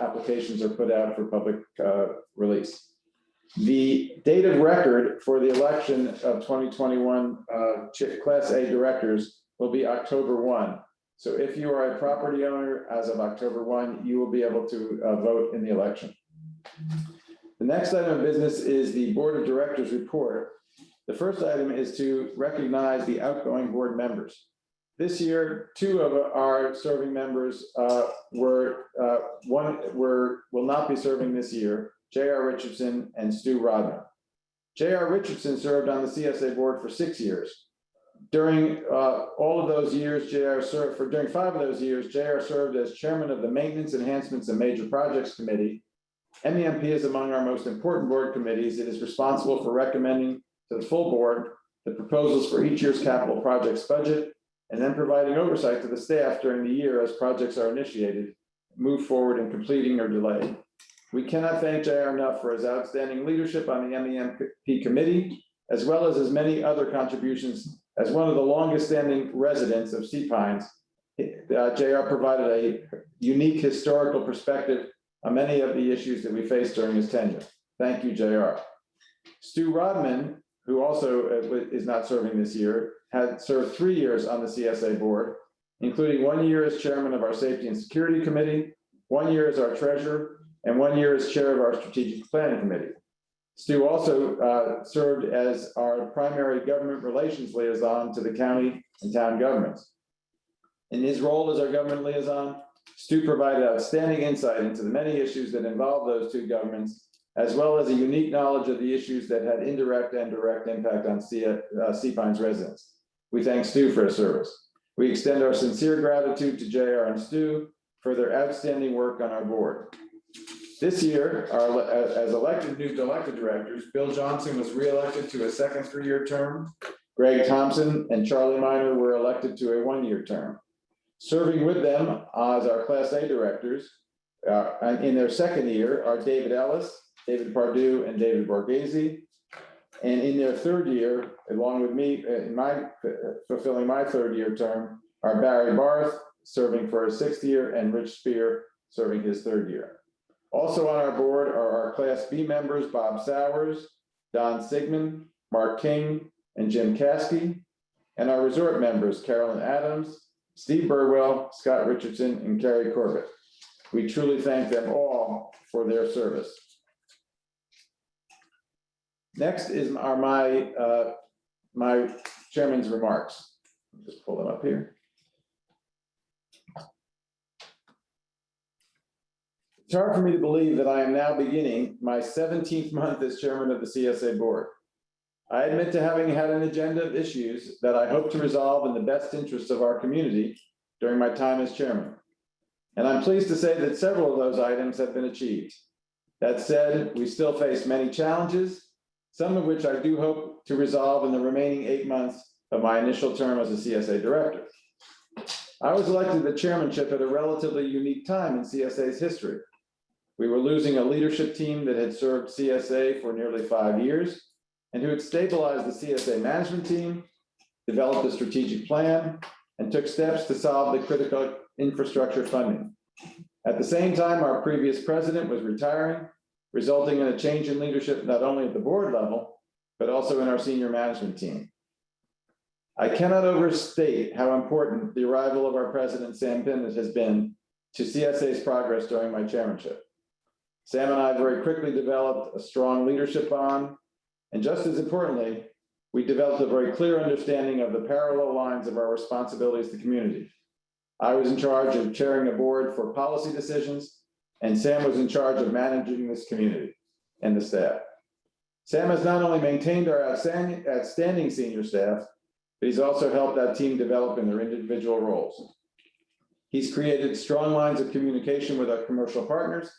applications are put out for public release. The date of record for the election of 2021 Class A directors will be October 1. So if you are a property owner as of October 1, you will be able to vote in the election. The next item of business is the Board of Directors report. The first item is to recognize the outgoing board members. This year, 2 of our serving members will not be serving this year, J.R. Richardson and Stu Rodman. J.R. Richardson served on the CSA board for 6 years. During all of those years, during 5 of those years, J.R. served as chairman of the Maintenance, Enhancements, and Major Projects Committee. MEMP is among our most important board committees. It is responsible for recommending to the full board the proposals for each year's capital projects budget, and then providing oversight to the staff during the year as projects are initiated, move forward, and completing or delayed. We cannot thank JR enough for his outstanding leadership on the MEMP committee, as well as his many other contributions. As one of the longest standing residents of Sea Pines, JR provided a unique historical perspective on many of the issues that we faced during his tenure. Thank you, JR. Stu Rodman, who also is not serving this year, had served 3 years on the CSA board, including 1 year as chairman of our Safety and Security Committee, 1 year as our treasurer, and 1 year as chair of our Strategic Planning Committee. Stu also served as our primary government relations liaison to the county and town governments. In his role as our government liaison, Stu provided outstanding insight into the many issues that involve those 2 governments, as well as a unique knowledge of the issues that had indirect and direct impact on Sea Pines residents. We thank Stu for his service. We extend our sincere gratitude to JR and Stu for their outstanding work on our board. This year, as new elected directors, Bill Johnson was reelected to a second 3-year term. Greg Thompson and Charlie Miner were elected to a 1-year term. Serving with them as our Class A directors in their second year are David Ellis, David Pardue, and David Borghese. And in their 3rd year, along with me, fulfilling my 3rd-year term, are Barry Barth, serving for his 6th year, and Rich Spear, serving his 3rd year. Also on our board are our Class B members, Bob Sowers, Don Sigmund, Mark King, and Jim Caskey, and our resort members, Carolyn Adams, Steve Burwell, Scott Richardson, and Carrie Corbett. We truly thank them all for their service. Next is my chairman's remarks. Just pull them up here. It's hard for me to believe that I am now beginning my 17th month as chairman of the CSA board. I admit to having had an agenda of issues that I hope to resolve in the best interest of our community during my time as chairman. And I'm pleased to say that several of those items have been achieved. That said, we still face many challenges, some of which I do hope to resolve in the remaining 8 months of my initial term as a CSA director. I was elected to the chairmanship at a relatively unique time in CSA's history. We were losing a leadership team that had served CSA for nearly 5 years and who had stabilized the CSA management team, developed a strategic plan, and took steps to solve the critical infrastructure funding. At the same time, our previous president was retiring, resulting in a change in leadership not only at the board level, but also in our senior management team. I cannot overstate how important the arrival of our president, Sam Bennett, has been to CSA's progress during my chairmanship. Sam and I very quickly developed a strong leadership bond, and just as importantly, we developed a very clear understanding of the parallel lines of our responsibilities to the community. I was in charge of chairing a board for policy decisions, and Sam was in charge of managing this community and the staff. Sam has not only maintained our outstanding senior staff, but he's also helped that team develop in their individual roles. He's created strong lines of communication with our commercial partners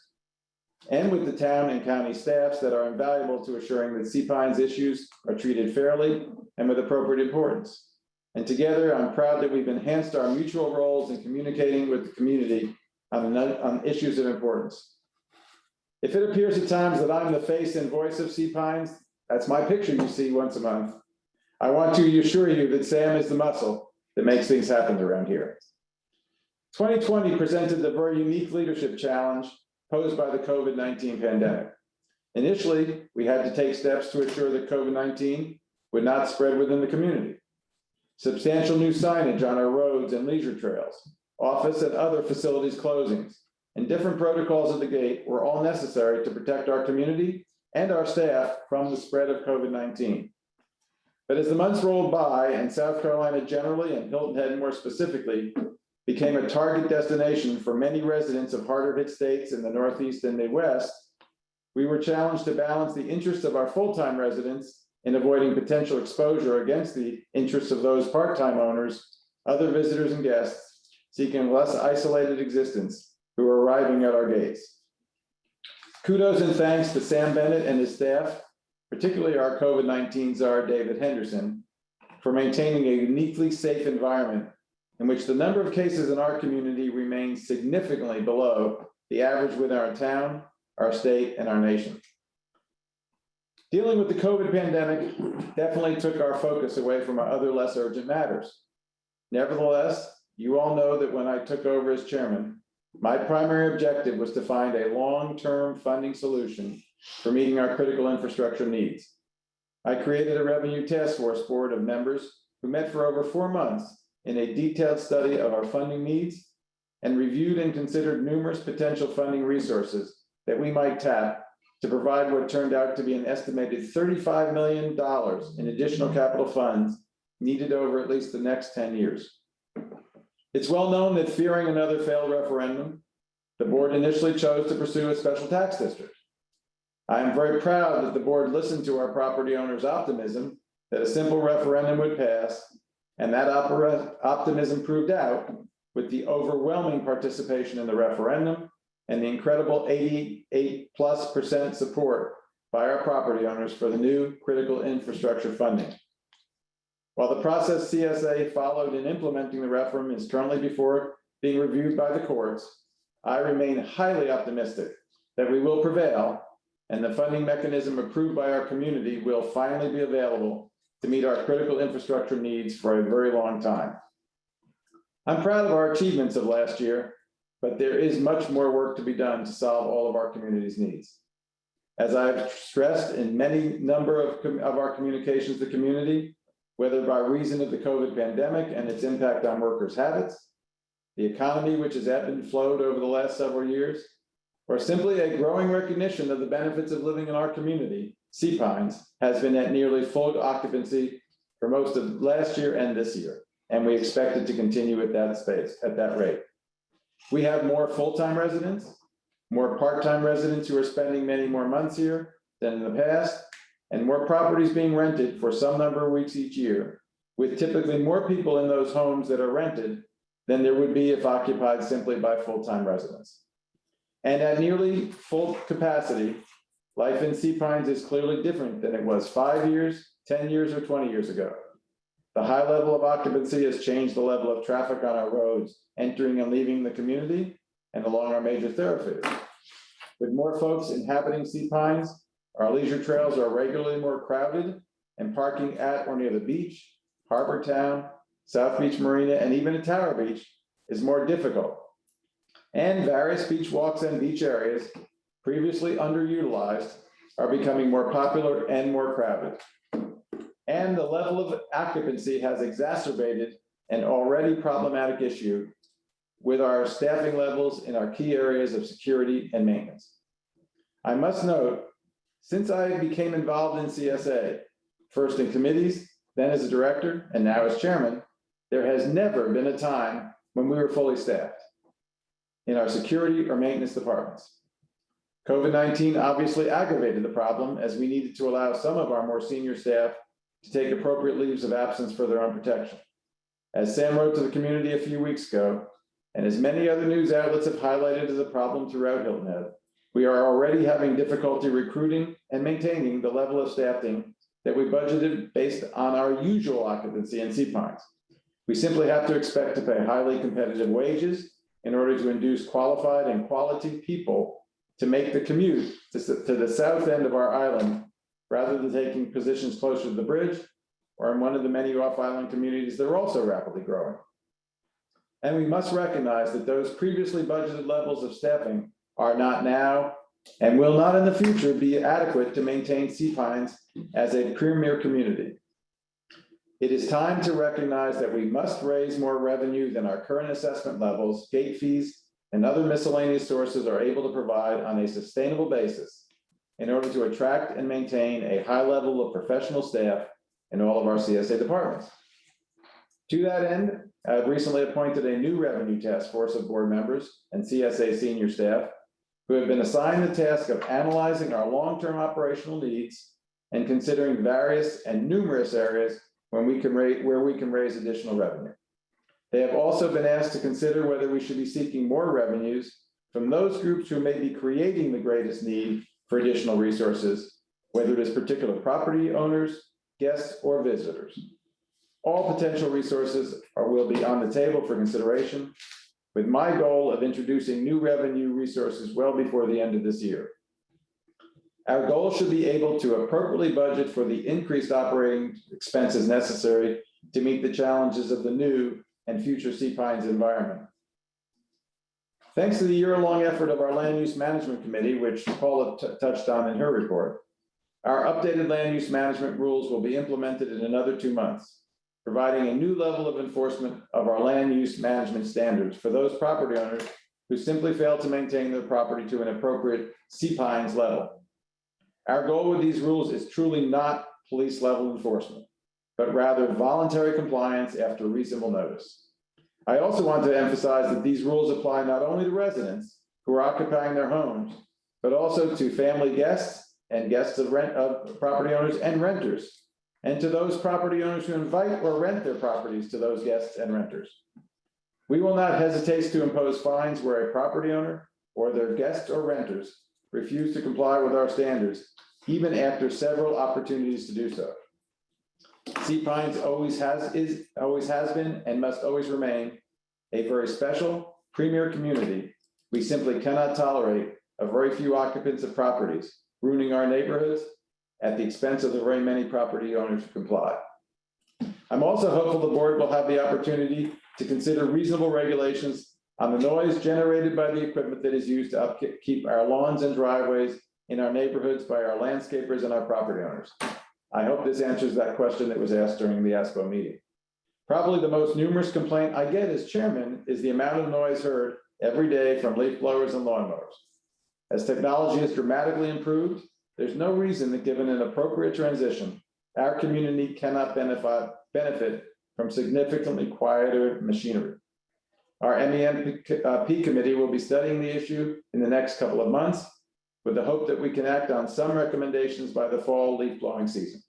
and with the town and county staffs that are invaluable to assuring that Sea Pines issues are treated fairly and with appropriate importance. And together, I'm proud that we've enhanced our mutual roles in communicating with the community on issues of importance. If it appears at times that I'm the face and voice of Sea Pines, that's my picture you see once a month. I want to assure you that Sam is the muscle that makes things happen around here. 2020 presented the very unique leadership challenge posed by the COVID-19 pandemic. Initially, we had to take steps to ensure that COVID-19 would not spread within the community. Substantial new signage on our roads and leisure trails, office and other facilities closings, and different protocols at the gate were all necessary to protect our community and our staff from the spread of COVID-19. But as the months rolled by and South Carolina generally and Hilton Head more specifically became a target destination for many residents of harder hit states in the Northeast and Midwest, we were challenged to balance the interests of our full-time residents in avoiding potential exposure against the interests of those part-time owners, other visitors and guests seeking less isolated existence who are arriving at our gates. Kudos and thanks to Sam Bennett and his staff, particularly our COVID-19 czar, David Henderson, for maintaining a uniquely safe environment in which the number of cases in our community remains significantly below the average within our town, our state, and our nation. Dealing with the COVID pandemic definitely took our focus away from our other less urgent matters. Nevertheless, you all know that when I took over as chairman, my primary objective was to find a long-term funding solution for meeting our critical infrastructure needs. I created a revenue task force board of members who met for over 4 months in a detailed study of our funding needs and reviewed and considered numerous potential funding resources that we might tap to provide what turned out to be an estimated $35 million in additional capital funds needed over at least the next 10 years. It's well known that fearing another failed referendum, the board initially chose to pursue a special tax district. I am very proud that the board listened to our property owners' optimism that a simple referendum would pass, and that optimism proved out with the overwhelming participation in the referendum and the incredible 88+% support by our property owners for the new critical infrastructure funding. While the process CSA followed in implementing the referendum is currently before being reviewed by the courts, I remain highly optimistic that we will prevail and the funding mechanism approved by our community will finally be available to meet our critical infrastructure needs for a very long time. I'm proud of our achievements of last year, but there is much more work to be done to solve all of our community's needs. As I've stressed in many number of our communications to the community, whether by reason of the COVID pandemic and its impact on workers' habits, the economy which has ebbed and flowed over the last several years, or simply a growing recognition of the benefits of living in our community, Sea Pines has been at nearly full occupancy for most of last year and this year. and we expect it to continue at that rate. We have more full-time residents, more part-time residents who are spending many more months here than in the past, and more properties being rented for some number of weeks each year, with typically more people in those homes that are rented than there would be if occupied simply by full-time residents. And at nearly full capacity, life in Sea Pines is clearly different than it was 5 years, 10 years, or 20 years ago. The high level of occupancy has changed the level of traffic on our roads, entering and leaving the community and along our major thoroughfares. With more folks inhabiting Sea Pines, our leisure trails are regularly more crowded, and parking at or near the beach, Harbor Town, South Beach Marina, and even at Tower Beach is more difficult. And various beach walks and beach areas previously underutilized are becoming more popular and more crowded. And the level of occupancy has exacerbated an already problematic issue with our staffing levels in our key areas of security and maintenance. I must note, since I became involved in CSA, first in committees, then as a director, and now as chairman, there has never been a time when we were fully staffed in our security or maintenance departments. COVID-19 obviously aggravated the problem, as we needed to allow some of our more senior staff to take appropriate leaves of absence for their own protection. As Sam wrote to the community a few weeks ago, and as many other news outlets have highlighted as a problem throughout Hilton Head, we are already having difficulty recruiting and maintaining the level of staffing that we budgeted based on our usual occupancy in Sea Pines. We simply have to expect to pay highly competitive wages in order to induce qualified and quality people to make the commute to the south end of our island, rather than taking positions closer to the bridge or in one of the many off-island communities that are also rapidly growing. And we must recognize that those previously budgeted levels of staffing are not now and will not in the future be adequate to maintain Sea Pines as a premier community. It is time to recognize that we must raise more revenue than our current assessment levels, gate fees, and other miscellaneous sources are able to provide on a sustainable basis in order to attract and maintain a high level of professional staff in all of our CSA departments. To that end, I've recently appointed a new revenue task force of board members and CSA senior staff who have been assigned the task of analyzing our long-term operational needs and considering various and numerous areas where we can raise additional revenue. They have also been asked to consider whether we should be seeking more revenues from those groups who may be creating the greatest need for additional resources, whether it is particular property owners, guests, or visitors. All potential resources will be on the table for consideration, with my goal of introducing new revenue resources well before the end of this year. Our goal should be able to appropriately budget for the increased operating expenses necessary to meet the challenges of the new and future Sea Pines environment. Thanks to the year-long effort of our Land Use Management Committee, which Paula touched on in her report, our updated land use management rules will be implemented in another 2 months, providing a new level of enforcement of our land use management standards for those property owners who simply fail to maintain their property to an appropriate Sea Pines level. Our goal with these rules is truly not police level enforcement, but rather voluntary compliance after reasonable notice. I also want to emphasize that these rules apply not only to residents who are occupying their homes, but also to family guests and guests of property owners and renters, and to those property owners who invite or rent their properties to those guests and renters. We will not hesitate to impose fines where a property owner or their guests or renters refuse to comply with our standards, even after several opportunities to do so. Sea Pines always has been, and must always remain a very special, premier community. We simply cannot tolerate a very few occupants of properties ruining our neighborhoods at the expense of the very many property owners who comply. I'm also hopeful the board will have the opportunity to consider reasonable regulations on the noise generated by the equipment that is used to upkeep our lawns and driveways in our neighborhoods by our landscapers and our property owners. I hope this answers that question that was asked during the ASPO meeting. Probably the most numerous complaint I get as chairman is the amount of noise heard every day from leaf blowers and lawnmowers. As technology has dramatically improved, there's no reason that given an appropriate transition, our community cannot benefit from significantly quieter machinery. Our MEMP committee will be studying the issue in the next couple of months with the hope that we can act on some recommendations by the fall leaf blowing season.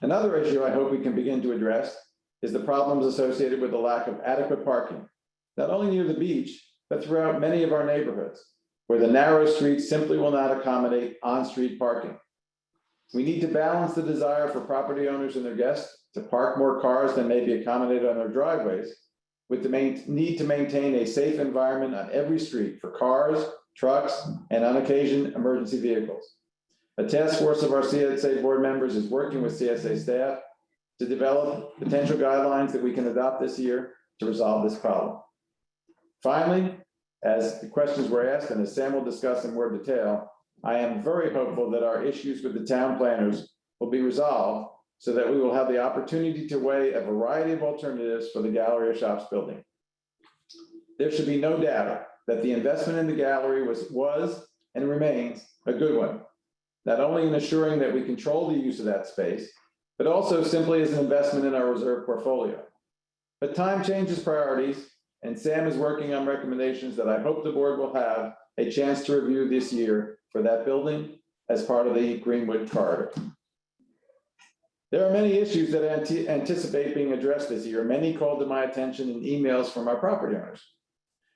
Another issue I hope we can begin to address is the problems associated with the lack of adequate parking, not only near the beach, but throughout many of our neighborhoods, where the narrow streets simply will not accommodate on-street parking. We need to balance the desire for property owners and their guests to park more cars than may be accommodated on their driveways with the need to maintain a safe environment on every street for cars, trucks, and on occasion, emergency vehicles. A task force of our CSA board members is working with CSA staff to develop potential guidelines that we can adopt this year to resolve this problem. Finally, as the questions were asked and as Sam will discuss in more detail, I am very hopeful that our issues with the town planners will be resolved so that we will have the opportunity to weigh a variety of alternatives for the Gallery of Shops building. There should be no doubt that the investment in the gallery was and remains a good one, not only in assuring that we control the use of that space, but also simply as an investment in our reserve portfolio. But time changes priorities, and Sam is working on recommendations that I hope the board will have a chance to review this year for that building as part of the Greenwood corridor. There are many issues that I anticipate being addressed this year. Many called to my attention in emails from our property owners.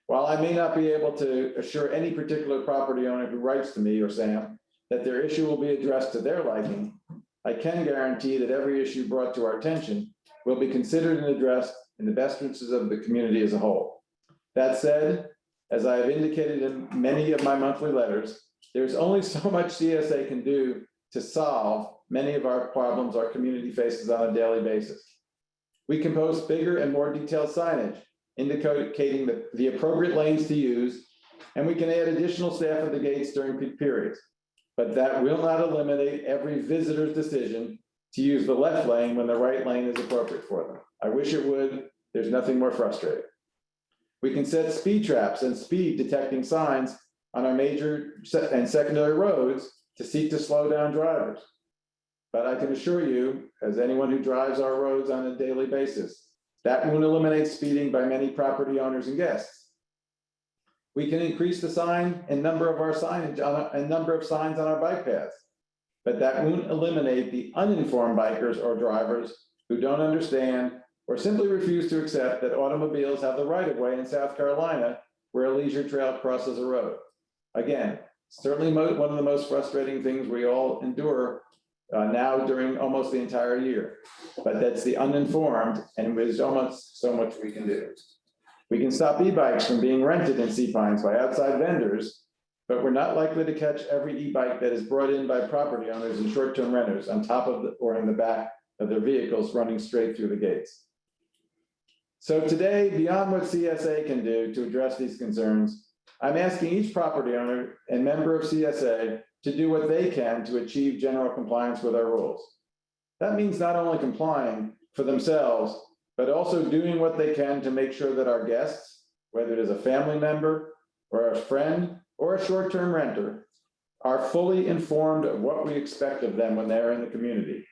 While I may not be able to assure any particular property owner who writes to me or Sam that their issue will be addressed to their liking, I can guarantee that every issue brought to our attention will be considered and addressed in the best interests of the community as a whole. That said, as I have indicated in many of my monthly letters, there's only so much CSA can do to solve many of our problems our community faces on a daily basis. We can post bigger and more detailed signage indicating the appropriate lanes to use, and we can add additional staff at the gates during peak periods. But that will not eliminate every visitor's decision to use the left lane when the right lane is appropriate for them. I wish it would. There's nothing more frustrating. We can set speed traps and speed detecting signs on our major and secondary roads to seek to slow down drivers. But I can assure you, as anyone who drives our roads on a daily basis, that won't eliminate speeding by many property owners and guests. We can increase the sign and number of our signage and number of signs on our bike paths, but that won't eliminate the uninformed bikers or drivers who don't understand or simply refuse to accept that automobiles have the right of way in South Carolina where a leisure trail crosses a road. Again, certainly one of the most frustrating things we all endure now during almost the entire year, but that's the uninformed, and there's almost so much we can do. We can stop e-bikes from being rented in Sea Pines by outside vendors, but we're not likely to catch every e-bike that is brought in by property owners and short-term renters on top of or in the back of their vehicles running straight through the gates. So today, beyond what CSA can do to address these concerns, I'm asking each property owner and member of CSA to do what they can to achieve general compliance with our rules. That means not only complying for themselves, but also doing what they can to make sure that our guests, whether it is a family member or a friend or a short-term renter, are fully informed of what we expect of them when they're in the community.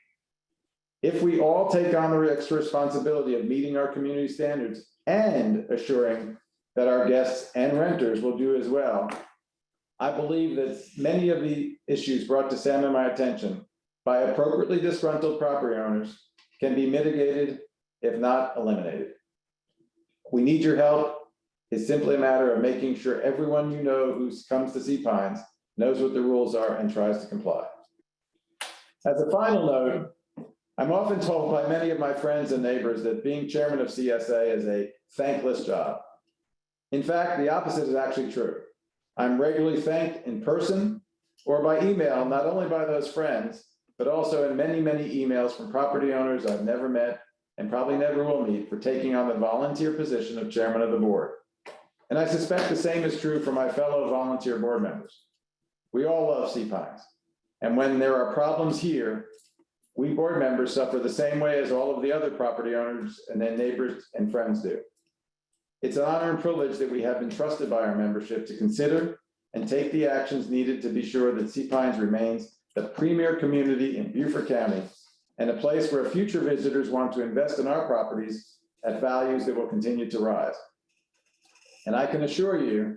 If we all take on the extra responsibility of meeting our community standards and assuring that our guests and renters will do as well, I believe that many of the issues brought to Sam and my attention by appropriately disgruntled property owners can be mitigated, if not eliminated. We need your help. It's simply a matter of making sure everyone you know who comes to Sea Pines knows what the rules are and tries to comply. As a final note, I'm often told by many of my friends and neighbors that being chairman of CSA is a thankless job. In fact, the opposite is actually true. I'm regularly thanked in person or by email, not only by those friends, but also in many, many emails from property owners I've never met and probably never will meet for taking on the volunteer position of chairman of the board. And I suspect the same is true for my fellow volunteer board members. We all love Sea Pines. And when there are problems here, we board members suffer the same way as all of the other property owners and their neighbors and friends do. It's an honor and privilege that we have been trusted by our membership to consider and take the actions needed to be sure that Sea Pines remains the premier community in Beaufort County and a place where future visitors want to invest in our properties at values that will continue to rise. And I can assure you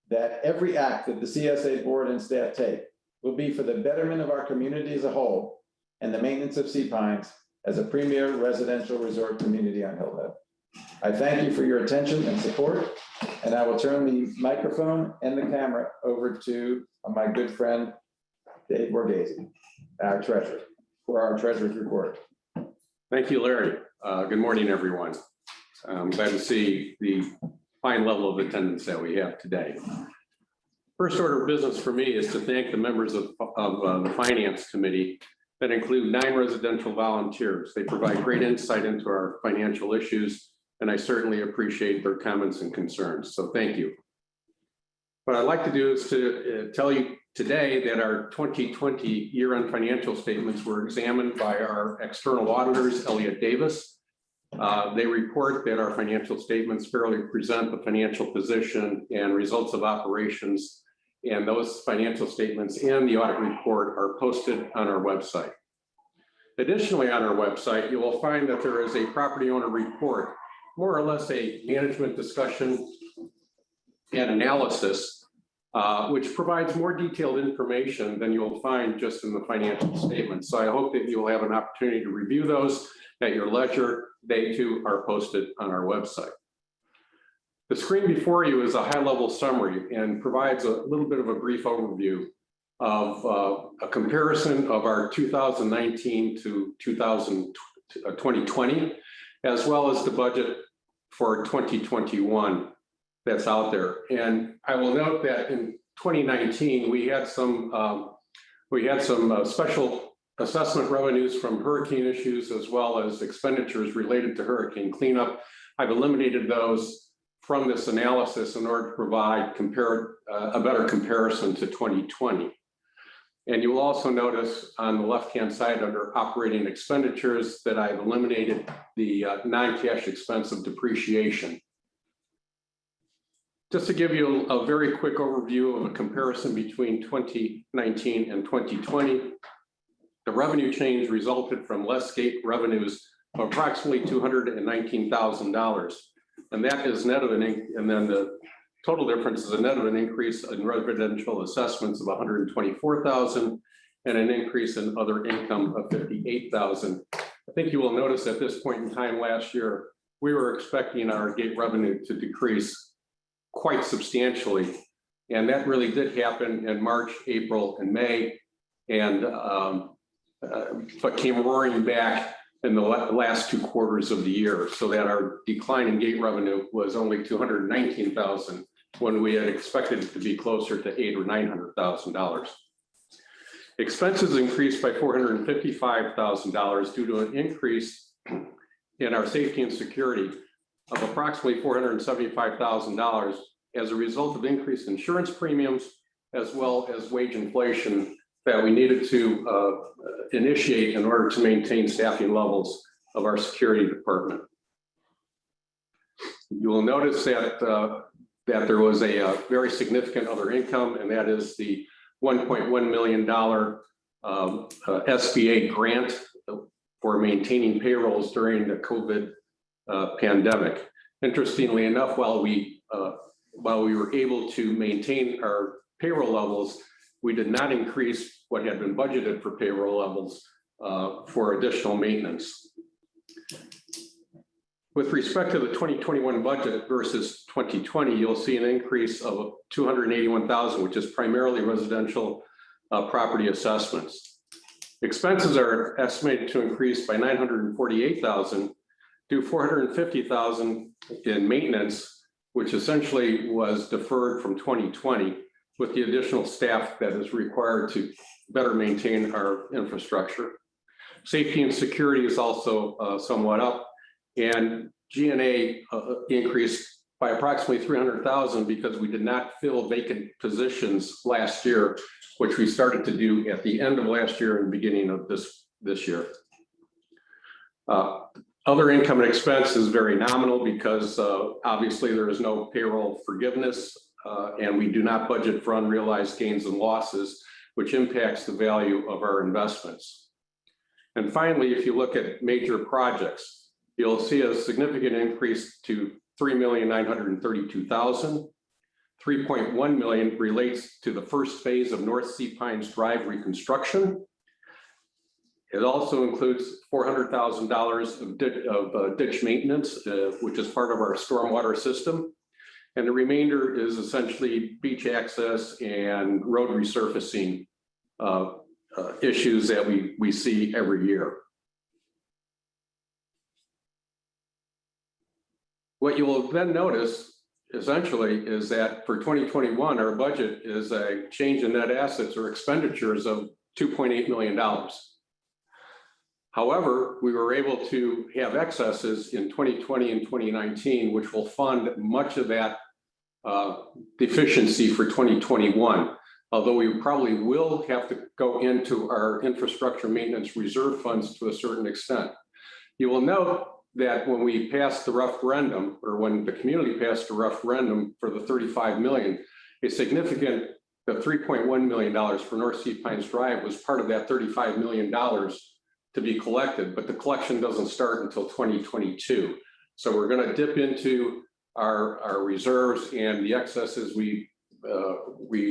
that every act that the CSA board and staff take will be for the betterment of our community as a whole and the maintenance of Sea Pines as a premier residential resort community on Hill Head. I thank you for your attention and support, and I will turn the microphone and the camera over to my good friend, Dave Borghese, our treasurer, for our treasurer's report. Thank you, Larry. Good morning, everyone. I'm glad to see the fine level of attendance that we have today. First order of business for me is to thank the members of the Finance Committee that include 9 residential volunteers. They provide great insight into our financial issues, and I certainly appreciate their comments and concerns. So thank you. What I'd like to do is to tell you today that our 2020 year-end financial statements were examined by our external auditors, Elliott Davis. They report that our financial statements fairly present the financial position and results of operations, and those financial statements and the audit report are posted on our website. Additionally, on our website, you will find that there is a property owner report, more or less a management discussion and analysis, which provides more detailed information than you'll find just in the financial statements. So I hope that you will have an opportunity to review those at your leisure. They too are posted on our website. The screen before you is a high-level summary and provides a little bit of a brief overview of a comparison of our 2019 to 2020, as well as the budget for 2021 that's out there. And I will note that in 2019, we had some special assessment revenues from hurricane issues, as well as expenditures related to hurricane cleanup. I've eliminated those from this analysis in order to provide a better comparison to 2020. And you will also notice on the left-hand side under operating expenditures that I've eliminated the non-cash expense of depreciation. Just to give you a very quick overview of a comparison between 2019 and 2020, the revenue change resulted from less gate revenues of approximately $219,000. And that is net of and then the total difference is a net of an increase in residential assessments of $124,000 and an increase in other income of $58,000. I think you will notice at this point in time last year, we were expecting our gate revenue to decrease quite substantially. And that really did happen in March, April, and May, and but came roaring back in the last 2 quarters of the year, so that our decline in gate revenue was only $219,000 when we had expected it to be closer to $800,000 or $900,000. Expenses increased by $455,000 due to an increase in our safety and security of approximately $475,000 as a result of increased insurance premiums, as well as wage inflation that we needed to initiate in order to maintain staffing levels of our security department. You will notice that there was a very significant other income, and that is the $1.1 million SBA grant for maintaining payrolls during the COVID pandemic. Interestingly enough, while we were able to maintain our payroll levels, we did not increase what had been budgeted for payroll levels for additional maintenance. With respect to the 2021 budget versus 2020, you'll see an increase of $281,000, which is primarily residential property assessments. Expenses are estimated to increase by $948,000 to $450,000 in maintenance, which essentially was deferred from 2020 with the additional staff that is required to better maintain our infrastructure. Safety and security is also somewhat up, and G&A increased by approximately $300,000 because we did not fill vacant positions last year, which we started to do at the end of last year and beginning of this year. Other income and expense is very nominal because obviously there is no payroll forgiveness and we do not budget for unrealized gains and losses, which impacts the value of our investments. And finally, if you look at major projects, you'll see a significant increase to $3,932,000. 3.1 million relates to the first phase of North Sea Pines Drive reconstruction. It also includes $400,000 of ditch maintenance, which is part of our stormwater system. And the remainder is essentially beach access and road resurfacing issues that we see every year. What you will then notice essentially is that for 2021, our budget is a change in net assets or expenditures of $2.8 million. However, we were able to have excesses in 2020 and 2019, which will fund much of that deficiency for 2021. Although we probably will have to go into our infrastructure maintenance reserve funds to a certain extent. You will note that when we passed the referendum, or when the community passed a referendum for the 35 million, a significant, the $3.1 million for North Sea Pines Drive was part of that $35 million to be collected, but the collection doesn't start until 2022. So we're going to dip into our reserves and the excesses we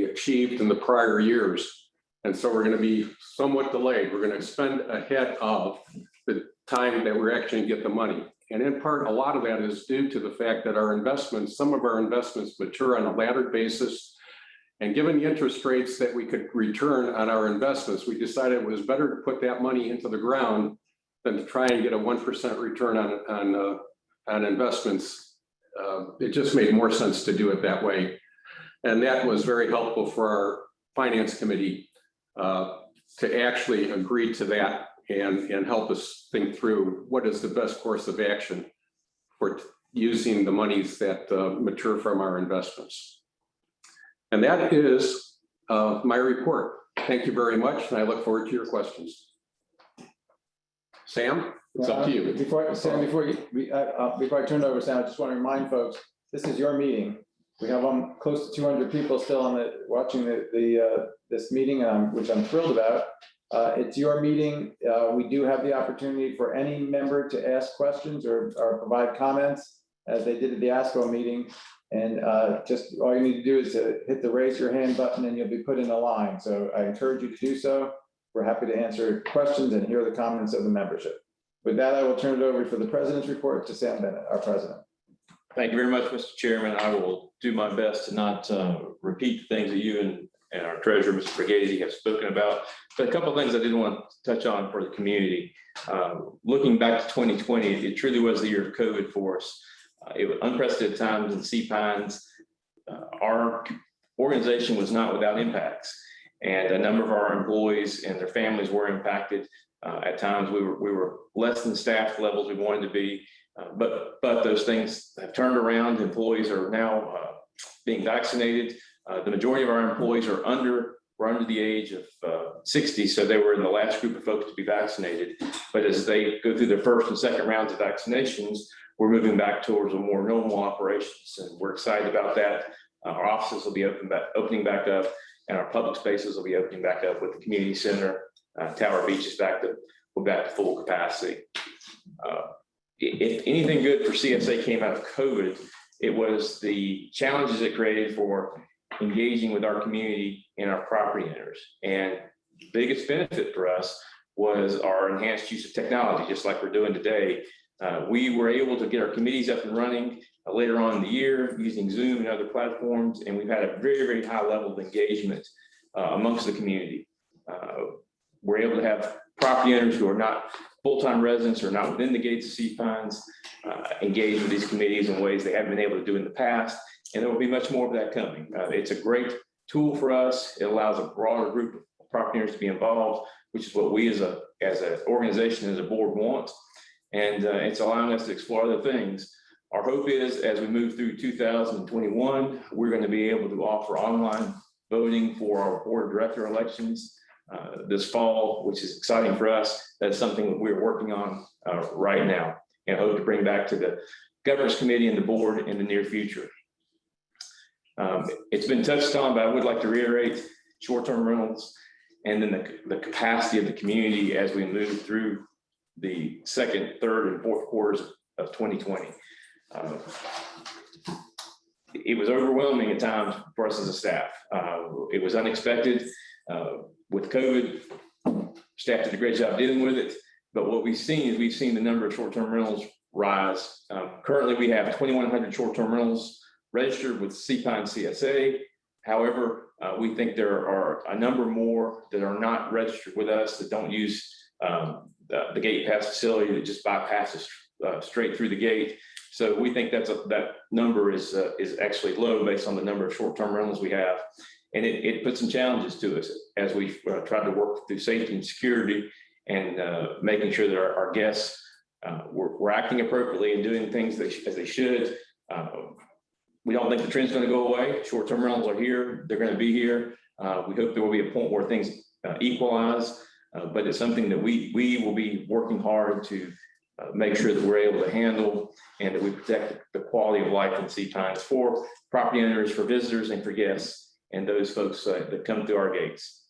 achieved in the prior years. And so we're going to be somewhat delayed. We're going to expend ahead of the time that we're actually going to get the money. And in part, a lot of that is due to the fact that our investments, some of our investments mature on a laddered basis. And given the interest rates that we could return on our investments, we decided it was better to put that money into the ground than to try and get a 1% return on investments. It just made more sense to do it that way. And that was very helpful for our finance committee to actually agree to that and help us think through what is the best course of action for using the monies that mature from our investments. And that is my report. Thank you very much, and I look forward to your questions. Sam, it's up to you. Before I turn it over, Sam, I just want to remind folks, this is your meeting. We have close to 200 people still on watching this meeting, which I'm thrilled about. It's your meeting. We do have the opportunity for any member to ask questions or provide comments, as they did at the ASPO meeting. And just all you need to do is hit the raise your hand button and you'll be put in a line. So I encourage you to do so. We're happy to answer questions and hear the comments of the membership. With that, I will turn it over for the president's report to Sam Bennett, our president. Thank you very much, Mr. Chairman. I will do my best to not repeat the things that you and our treasurer, Mr. Borghese, have spoken about. But a couple of things I did want to touch on for the community. Looking back to 2020, it truly was the year of COVID for us. It was unprecedented times in Sea Pines. Our organization was not without impacts, and a number of our employees and their families were impacted. At times, we were less than staff levels we wanted to be, but those things have turned around. Employees are now being vaccinated. The majority of our employees are under the age of 60, so they were in the last group of folks to be vaccinated. But as they go through their first and second rounds of vaccinations, we're moving back towards a more normal operations, and we're excited about that. Our offices will be opening back up, and our public spaces will be opening back up with the community center. Tower Beach is back to full capacity. If anything good for CSA came out of COVID, it was the challenges it created for engaging with our community and our property owners. And the biggest benefit for us was our enhanced use of technology, just like we're doing today. We were able to get our committees up and running later on in the year using Zoom and other platforms, and we've had a very, very high level of engagement amongst the community. We're able to have property owners who are not full-time residents or not within the gates of Sea Pines engage with these committees in ways they haven't been able to do in the past, and there will be much more of that coming. It's a great tool for us. It allows a broader group of property owners to be involved, which is what we as an organization, as a board want. And it's allowing us to explore other things. Our hope is, as we move through 2021, we're going to be able to offer online voting for our board of director elections this fall, which is exciting for us. That's something that we're working on right now, and hope to bring back to the governance committee and the board in the near future. It's been touched on, but I would like to reiterate short-term rentals. and then the capacity of the community as we move through the second, third, and fourth quarters of 2020. It was overwhelming at times for us as a staff. It was unexpected. With COVID, staff did a great job dealing with it. But what we've seen is the number of short-term rentals rise. Currently, we have 2,100 short-term rentals registered with CPINE CSA. However, we think there are a number more that are not registered with us, that don't use the gate pass facility, that just bypasses straight through the gate. So we think that number is actually low based on the number of short-term rentals we have. And it puts some challenges to us as we try to work through safety and security and making sure that our guests, we're acting appropriately and doing things as they should. We don't think the trend's going to go away. Short-term rentals are here. They're going to be here. We hope there will be a point where things equalize, but it's something that we will be working hard to make sure that we're able to handle and that we protect the quality of life in Sea Pines for property owners, for visitors, and for guests, and those folks that come through our gates.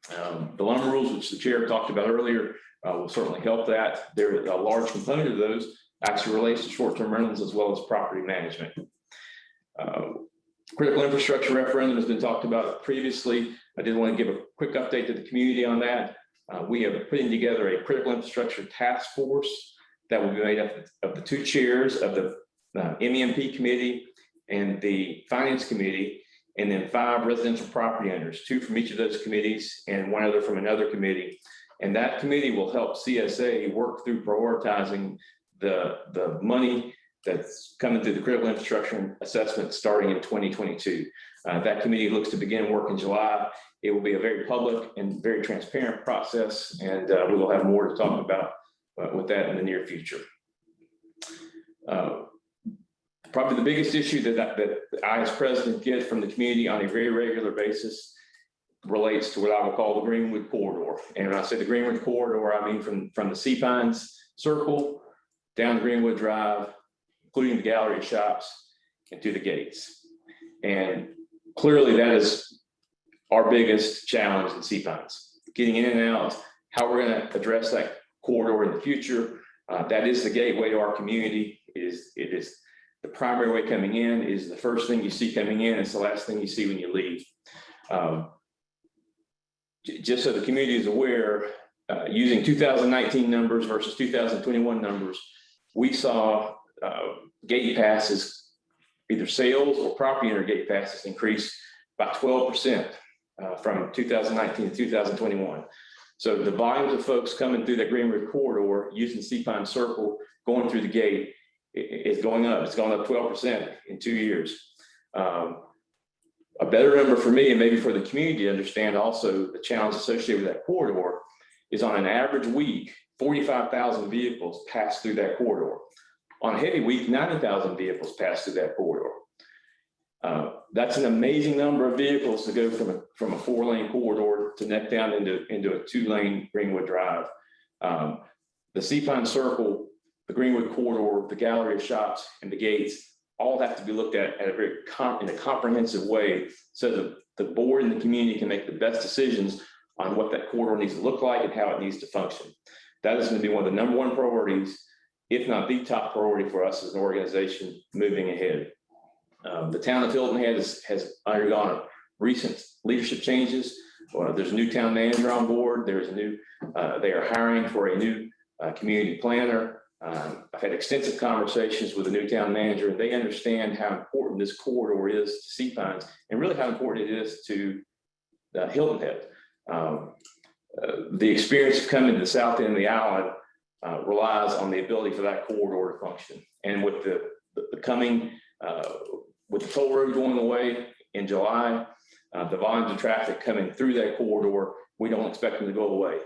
The lumber rules, which the chair talked about earlier, will certainly help that. There, a large component of those actually relates to short-term rentals as well as property management. Critical infrastructure referendum has been talked about previously. I did want to give a quick update to the community on that. We are putting together a critical infrastructure task force that will be made up of the two chairs of the MEMP committee and the finance committee, and then 5 residential property owners, 2 from each of those committees and 1 other from another committee. And that committee will help CSA work through prioritizing the money that's coming through the critical infrastructure assessment starting in 2022. That committee looks to begin work in July. It will be a very public and very transparent process, and we will have more to talk about with that in the near future. Probably the biggest issue that I as president get from the community on a very regular basis relates to what I would call the Greenwood Corridor. And when I say the Greenwood Corridor, I mean from the Sea Pines Circle down Greenwood Drive, including the gallery shops, and to the gates. And clearly that is our biggest challenge in Sea Pines. Getting in and out, how we're going to address that corridor in the future. That is the gateway to our community. It is the primary way coming in, is the first thing you see coming in. It's the last thing you see when you leave. Just so the community is aware, using 2019 numbers versus 2021 numbers, we saw gate passes, either sales or property owner gate passes, increase by 12% from 2019 to 2021. So the volumes of folks coming through that Greenwood Corridor using Sea Pine Circle, going through the gate, is going up. It's gone up 12% in 2 years. A better number for me, and maybe for the community to understand also the challenge associated with that corridor, is on an average week, 45,000 vehicles pass through that corridor. On a heavy week, 90,000 vehicles pass through that corridor. That's an amazing number of vehicles to go from a 4-lane corridor to neck down into a 2-lane Greenwood Drive. The Sea Pine Circle, the Greenwood Corridor, the gallery of shops, and the gates all have to be looked at in a comprehensive way, so that the board and the community can make the best decisions on what that corridor needs to look like and how it needs to function. That is going to be one of the #1 priorities, if not the top priority for us as an organization moving ahead. The town of Hilton Head has undergone recent leadership changes. There's a new town manager on board. There's a new, they are hiring for a new community planner. I've had extensive conversations with the new town manager, and they understand how important this corridor is to Sea Pines, and really how important it is to Hilton Head. The experience of coming to the south end of the island relies on the ability for that corridor to function. And with the coming, with the toll road going away in July, the volumes of traffic coming through that corridor, we don't expect them to go away.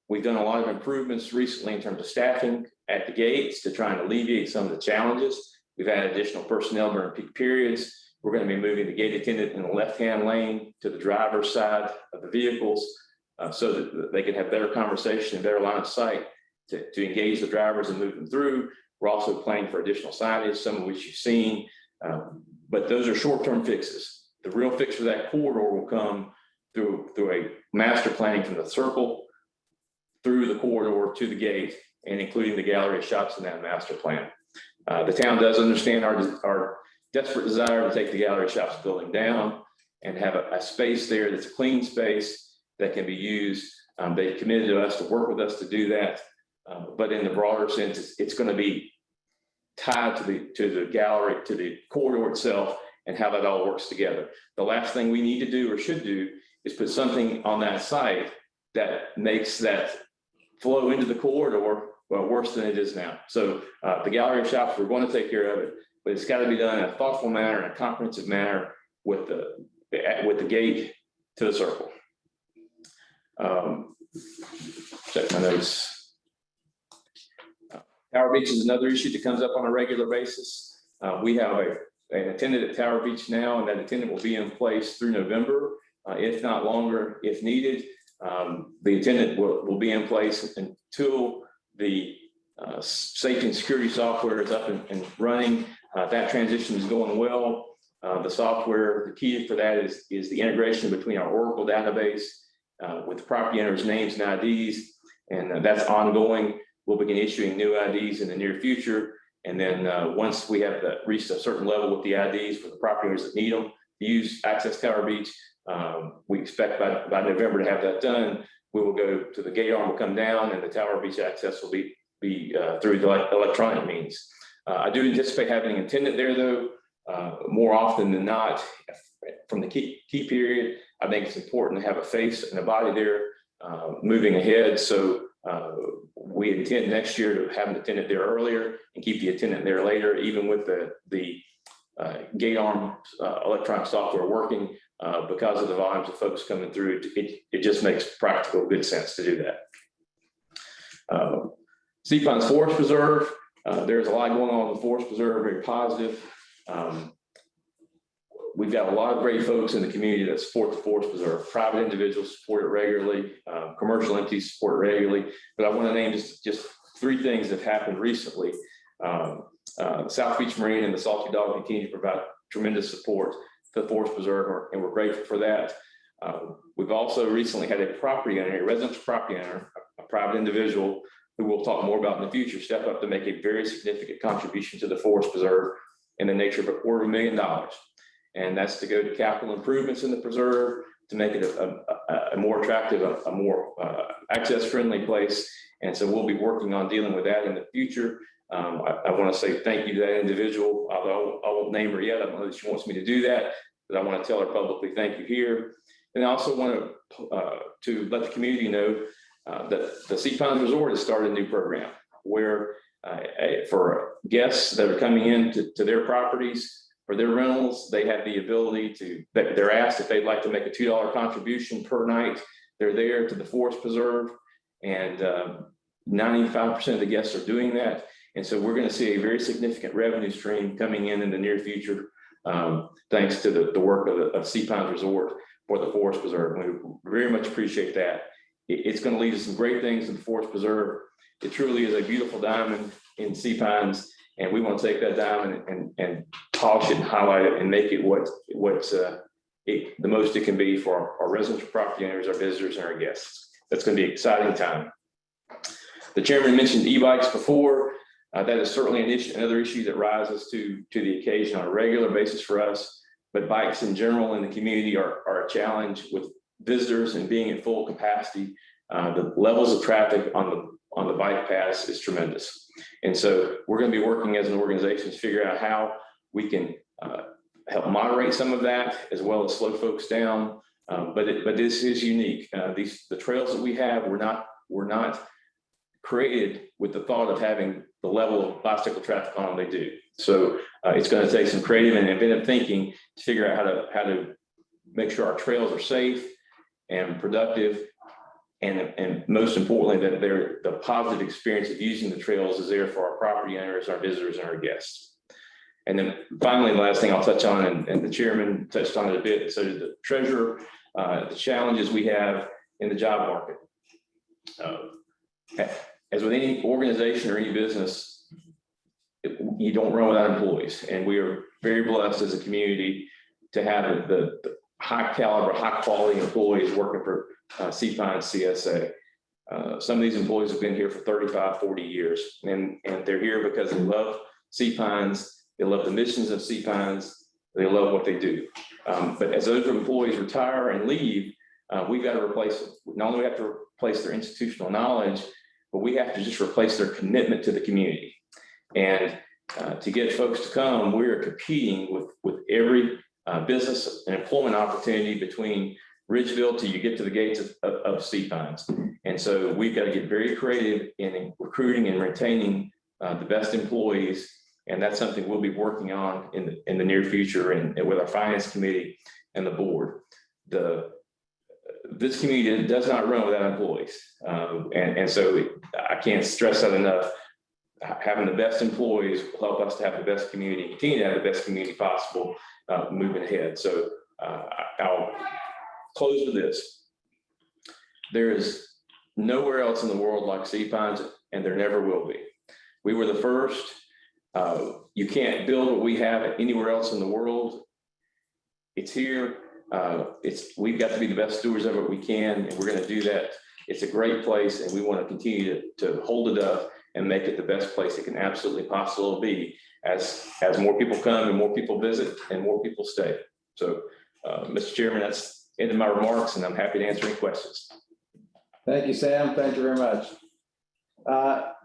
We've done a lot of improvements recently in terms of staffing at the gates to try and alleviate some of the challenges. We've added additional personnel during peak periods. We're going to be moving the gate attendant in the left-hand lane to the driver's side of the vehicles so that they can have better conversation and better line of sight to engage the drivers and move them through. We're also planning for additional signage, some of which you've seen, but those are short-term fixes. The real fix for that corridor will come through a master planning from the circle through the corridor to the gate, and including the gallery of shops in that master plan. The town does understand our desperate desire to take the gallery of shops building down and have a space there that's a clean space that can be used. They've committed to us to work with us to do that. But in the broader sense, it's going to be tied to the gallery, to the corridor itself, and how that all works together. The last thing we need to do or should do is put something on that site that makes that flow into the corridor worse than it is now. So the gallery of shops, we're going to take care of it, but it's got to be done in a thoughtful manner, in a comprehensive manner, with the gate to the circle. Check my notes. Tower Beach is another issue that comes up on a regular basis. We have an attendant at Tower Beach now, and that attendant will be in place through November, if not longer, if needed. The attendant will be in place until the safety and security software is up and running. That transition is going well. The software, the key for that is the integration between our Oracle database with the property owners' names and IDs, and that's ongoing. We'll begin issuing new IDs in the near future. And then once we have reached a certain level with the IDs for the property owners that need them to use Access Tower Beach, we expect by November to have that done. We will go to the gate arm will come down, and the Tower Beach access will be through the electronic means. I do anticipate having an attendant there, though, more often than not. From the key period, I think it's important to have a face and a body there moving ahead. So we intend next year to have an attendant there earlier and keep the attendant there later, even with the gate arm electronic software working. Because of the volumes of folks coming through, it just makes practical good sense to do that. Sea Pines Forest Preserve, there's a lot going on in the Forest Preserve, very positive. We've got a lot of great folks in the community that support the Forest Preserve. Private individuals support it regularly, commercial entities support it regularly, but I want to name just three things that have happened recently. South Beach Marine and the Salty Dog continue to provide tremendous support to the Forest Preserve, and we're grateful for that. We've also recently had a property owner, a residential property owner, a private individual who we'll talk more about in the future, step up to make a very significant contribution to the Forest Preserve in the nature of $250,000. And that's to go to capital improvements in the preserve to make it a more attractive, a more access-friendly place. And so we'll be working on dealing with that in the future. I want to say thank you to that individual, although I won't name her yet. I don't know that she wants me to do that, but I want to tell her publicly thank you here. And I also want to let the community know that the Sea Pines Resort has started a new program where for guests that are coming in to their properties, for their rentals, they have the ability to, they're asked if they'd like to make a $2 contribution per night. They're there to the Forest Preserve, and 95% of the guests are doing that. And so we're going to see a very significant revenue stream coming in the near future, thanks to the work of Sea Pines Resort for the Forest Preserve. And we very much appreciate that. It's going to lead to some great things in the Forest Preserve. It truly is a beautiful diamond in Sea Pines, and we want to take that diamond and polish it and highlight it and make it what's the most it can be for our residential property owners, our visitors, and our guests. That's going to be an exciting time. The chairman mentioned e-bikes before. That is certainly another issue that rises to the occasion on a regular basis for us. But bikes in general in the community are a challenge with visitors and being at full capacity. The levels of traffic on the bike paths is tremendous. And so we're going to be working as an organization to figure out how we can help moderate some of that, as well as slow folks down. But this is unique. The trails that we have were not created with the thought of having the level of bicycle traffic on them they do. So it's going to take some creative and inventive thinking to figure out how to make sure our trails are safe and productive, and most importantly, that the positive experience of using the trails is there for our property owners, our visitors, and our guests. And then finally, the last thing I'll touch on, and the chairman touched on it a bit, and so did the treasurer, the challenges we have in the job market. As with any organization or any business, you don't run without employees. And we are very blessed as a community to have the high caliber, high quality employees working for C Pines CSA. Some of these employees have been here for 35, 40 years, and they're here because they love C Pines, they love the missions of C Pines, they love what they do. But as those employees retire and leave, we've got to replace them. Not only do we have to replace their institutional knowledge, but we have to just replace their commitment to the community. And to get folks to come, we're competing with every business and employment opportunity between Ridgeville till you get to the gates of C Pines. And so we've got to get very creative in recruiting and retaining the best employees. And that's something we'll be working on in the near future and with our finance committee and the board. This community does not run without employees. And so I can't stress that enough. Having the best employees will help us to have the best community, continue to have the best community possible moving ahead. So I'll close with this. There is nowhere else in the world like Sea Pines, and there never will be. We were the first. You can't build what we have anywhere else in the world. It's here. We've got to be the best stewards of it we can, and we're going to do that. It's a great place, and we want to continue to hold it up and make it the best place it can absolutely possibly be as more people come and more people visit and more people stay. So, Mr. Chairman, that's the end of my remarks, and I'm happy to answer any questions. Thank you, Sam. Thank you very much.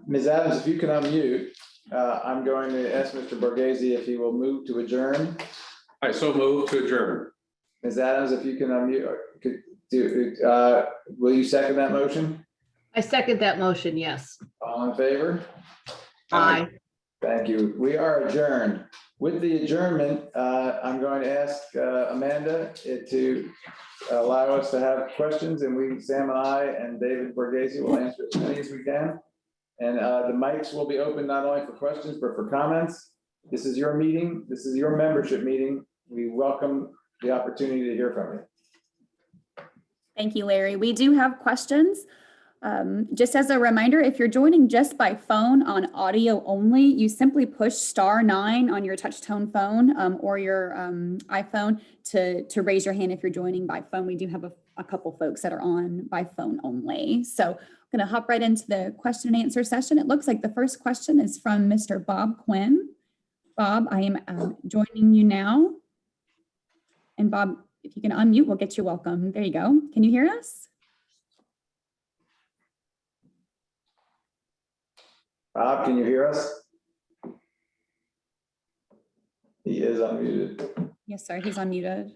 Ms. Adams, if you can unmute, I'm going to ask Mr. Borghese if he will move to adjourn. I so move to adjourn. Ms. Adams, if you can unmute, will you second that motion? I second that motion, yes. All in favor? Aye. Thank you. We are adjourned. With the adjournment, I'm going to ask Amanda to allow us to have questions, and Sam and I and David Borghese will answer as many as we can. And the mics will be open not only for questions, but for comments. This is your meeting. This is your membership meeting. We welcome the opportunity to hear from you. Thank you, Larry. We do have questions. Just as a reminder, if you're joining just by phone on audio only, you simply push *9 on your touch tone phone or your iPhone to raise your hand if you're joining by phone. We do have a couple folks that are on by phone only. So I'm going to hop right into the question and answer session. It looks like the first question is from Mr. Bob Quinn. Bob, I am joining you now. And Bob, if you can unmute, we'll get you welcome. There you go. Can you hear us? Bob, can you hear us? He is unmuted. Yes, sir. He's unmuted.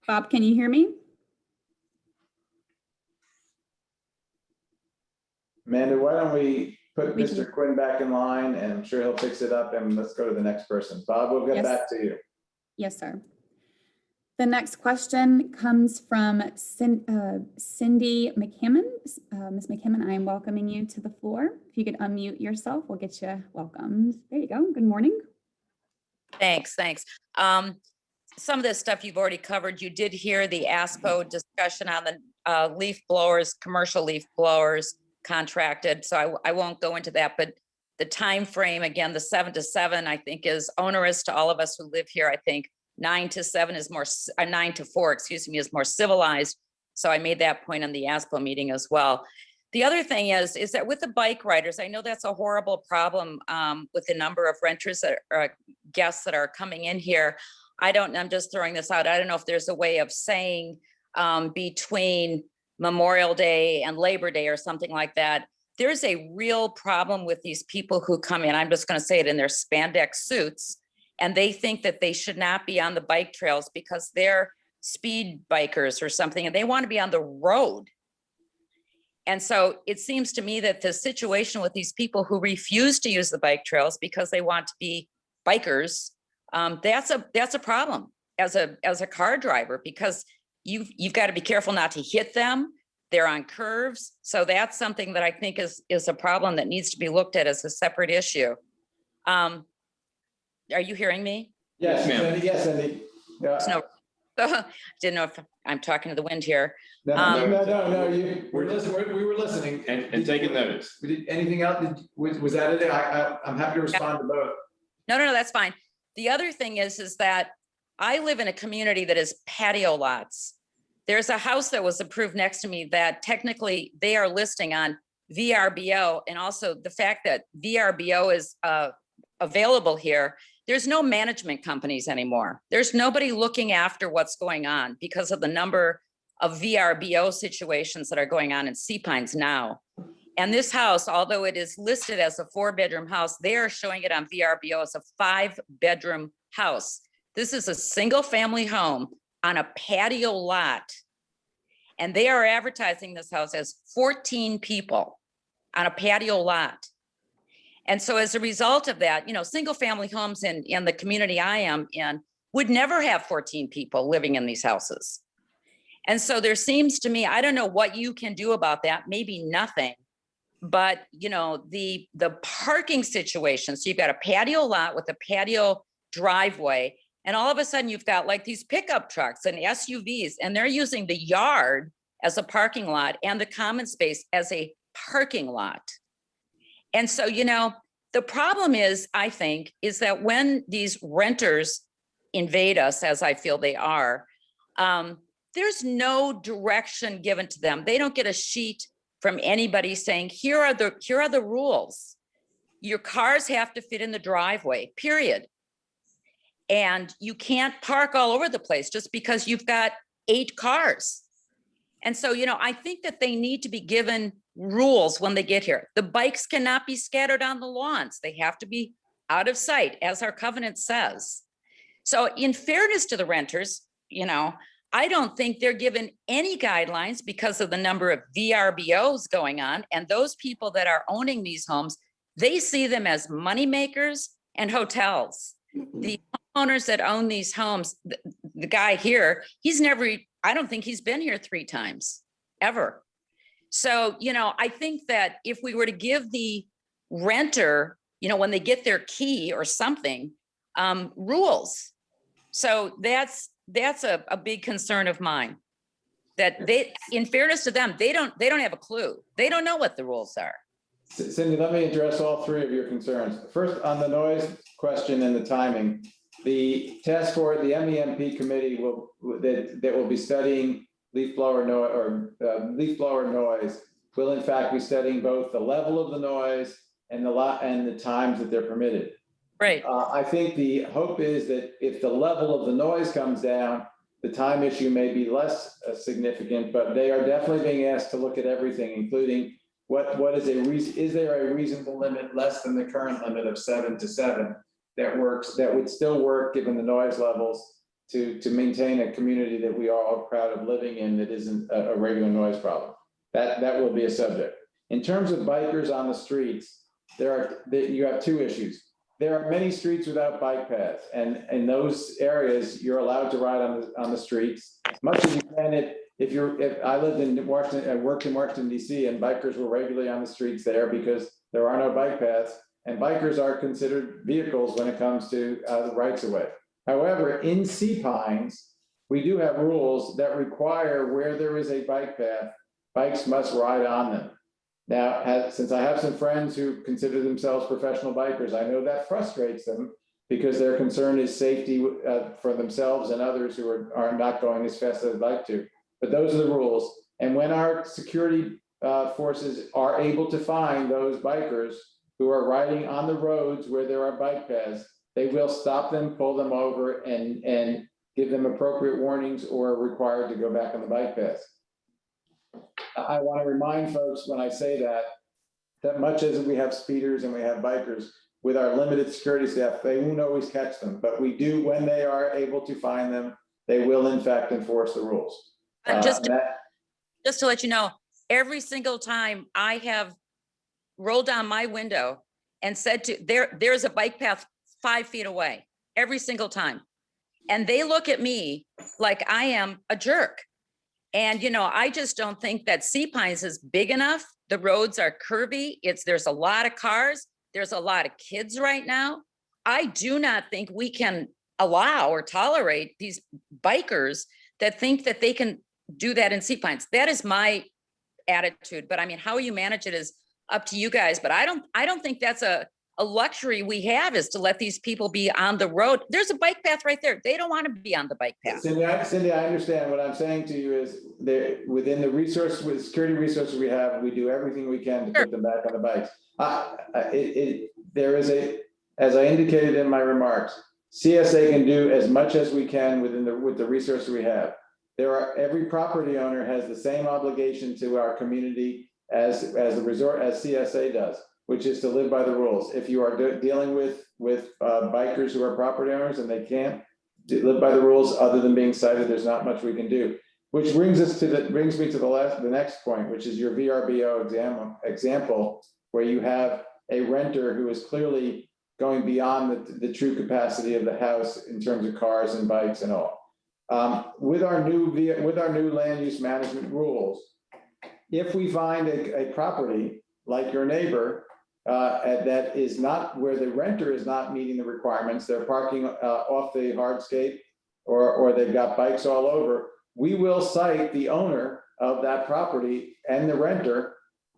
Bob, can you hear me? Amanda, why don't we put Mr. Quinn back in line, and I'm sure he'll fix it up, and let's go to the next person. Bob, we'll get back to you. Yes, sir. The next question comes from Cindy McKimmon. Ms. McKimmon, I am welcoming you to the floor. If you could unmute yourself, we'll get you welcomed. There you go. Good morning. Thanks. Some of this stuff you've already covered. You did hear the ASPO discussion on the leaf blowers, commercial leaf blowers contracted. So I won't go into that, but the time frame, again, the 7 to 7, I think is onerous to all of us who live here. I think 9 to 7 is more, 9 to 4, excuse me, is more civilized. So I made that point on the ASPO meeting as well. The other thing is that with the bike riders, I know that's a horrible problem with the number of renters that are guests that are coming in here. I'm just throwing this out. I don't know if there's a way of saying between Memorial Day and Labor Day or something like that. There's a real problem with these people who come in, I'm just going to say it, in their spandex suits, and they think that they should not be on the bike trails because they're speed bikers or something, and they want to be on the road. And so it seems to me that the situation with these people who refuse to use the bike trails because they want to be bikers, that's a problem as a car driver, because you've got to be careful not to hit them. They're on curves. So that's something that I think is a problem that needs to be looked at as a separate issue. Are you hearing me? Yes, ma'am. Yes, Cindy. No, didn't know if I'm talking to the wind here. No. We were listening and taking notes. Anything else? Was that it? I'm happy to respond to both. No, that's fine. The other thing is that I live in a community that is patio lots. There's a house that was approved next to me that technically they are listing on VRBO, and also the fact that VRBO is available here. There's no management companies anymore. There's nobody looking after what's going on because of the number of VRBO situations that are going on in Sea Pines now. And this house, although it is listed as a 4-bedroom house, they are showing it on VRBO as a 5-bedroom house. This is a single family home on a patio lot. And they are advertising this house as 14 people on a patio lot. And so as a result of that, you know, single family homes in the community I am in would never have 14 people living in these houses. And so there seems to me, I don't know what you can do about that, maybe nothing, but you know, the parking situation. So you've got a patio lot with a patio driveway, and all of a sudden you've got like these pickup trucks and SUVs, and they're using the yard as a parking lot and the common space as a parking lot. And so, you know, the problem is, I think, is that when these renters invade us, as I feel they are, there's no direction given to them. They don't get a sheet from anybody saying, here are the rules. Your cars have to fit in the driveway, period. And you can't park all over the place just because you've got 8 cars. And so, you know, I think that they need to be given rules when they get here. The bikes cannot be scattered on the lawns. They have to be out of sight, as our covenant says. So in fairness to the renters, you know, I don't think they're given any guidelines because of the number of VRBOs going on. And those people that are owning these homes, they see them as money makers and hotels. The homeowners that own these homes, the guy here, I don't think he's been here 3 times ever. So, you know, I think that if we were to give the renter, you know, when they get their key or something, rules. So that's a big concern of mine, that they, in fairness to them, they don't have a clue. They don't know what the rules are. Cindy, let me address all 3 of your concerns. First, on the noise question and the timing, the task force, the MEMP committee that will be studying leaf blower noise will in fact be studying both the level of the noise and the times that they're permitted. Right. I think the hope is that if the level of the noise comes down, the time issue may be less significant, but they are definitely being asked to look at everything, including is there a reasonable limit less than the current limit of 7 to 7 that would still work given the noise levels to maintain a community that we are all proud of living in that isn't a regular noise problem. That will be a subject. In terms of bikers on the streets, you have 2 issues. There are many streets without bike paths, and in those areas, you're allowed to ride on the streets, much as you can. If I lived in Washington, I worked in Washington, D.C., and bikers were regularly on the streets there because there are no bike paths, and bikers are considered vehicles when it comes to the rights of way. However, in Sea Pines, we do have rules that require where there is a bike path, bikes must ride on them. Now, since I have some friends who consider themselves professional bikers, I know that frustrates them because their concern is safety for themselves and others who are not going as fast as they'd like to. But those are the rules. And when our security forces are able to find those bikers who are riding on the roads where there are bike paths, they will stop them, pull them over, and give them appropriate warnings or are required to go back on the bike paths. I want to remind folks when I say that much as we have speeders and we have bikers, with our limited security staff, they won't always catch them, but we do, when they are able to find them, they will in fact enforce the rules. Just to let you know, every single time I have rolled down my window and said there's a bike path 5 feet away, every single time. And they look at me like I am a jerk. And, you know, I just don't think that Sea Pines is big enough. The roads are curvy. There's a lot of cars. There's a lot of kids right now. I do not think we can allow or tolerate these bikers that think that they can do that in Sea Pines. That is my attitude. But I mean, how you manage it is up to you guys. But I don't think that's a a luxury we have is to let these people be on the road. There's a bike path right there. They don't want to be on the bike path. Cindy, I understand. What I'm saying to you is there, within the resource, with security resources we have, we do everything we can to put them back on the bikes. There is as I indicated in my remarks, CSA can do as much as we can with the resources we have. Every property owner has the same obligation to our community as the resort, as CSA does, which is to live by the rules. If you are dealing with bikers who are property owners and they can't live by the rules other than being cited, there's not much we can do. Which brings me to the next point, which is your VRBO example, where you have a renter who is clearly going beyond the true capacity of the house in terms of cars and bikes and all. With our new land use management rules, if we find a property like your neighbor that is not, where the renter is not meeting the requirements, they're parking off the hardscape or they've got bikes all over, we will cite the owner of that property and the renter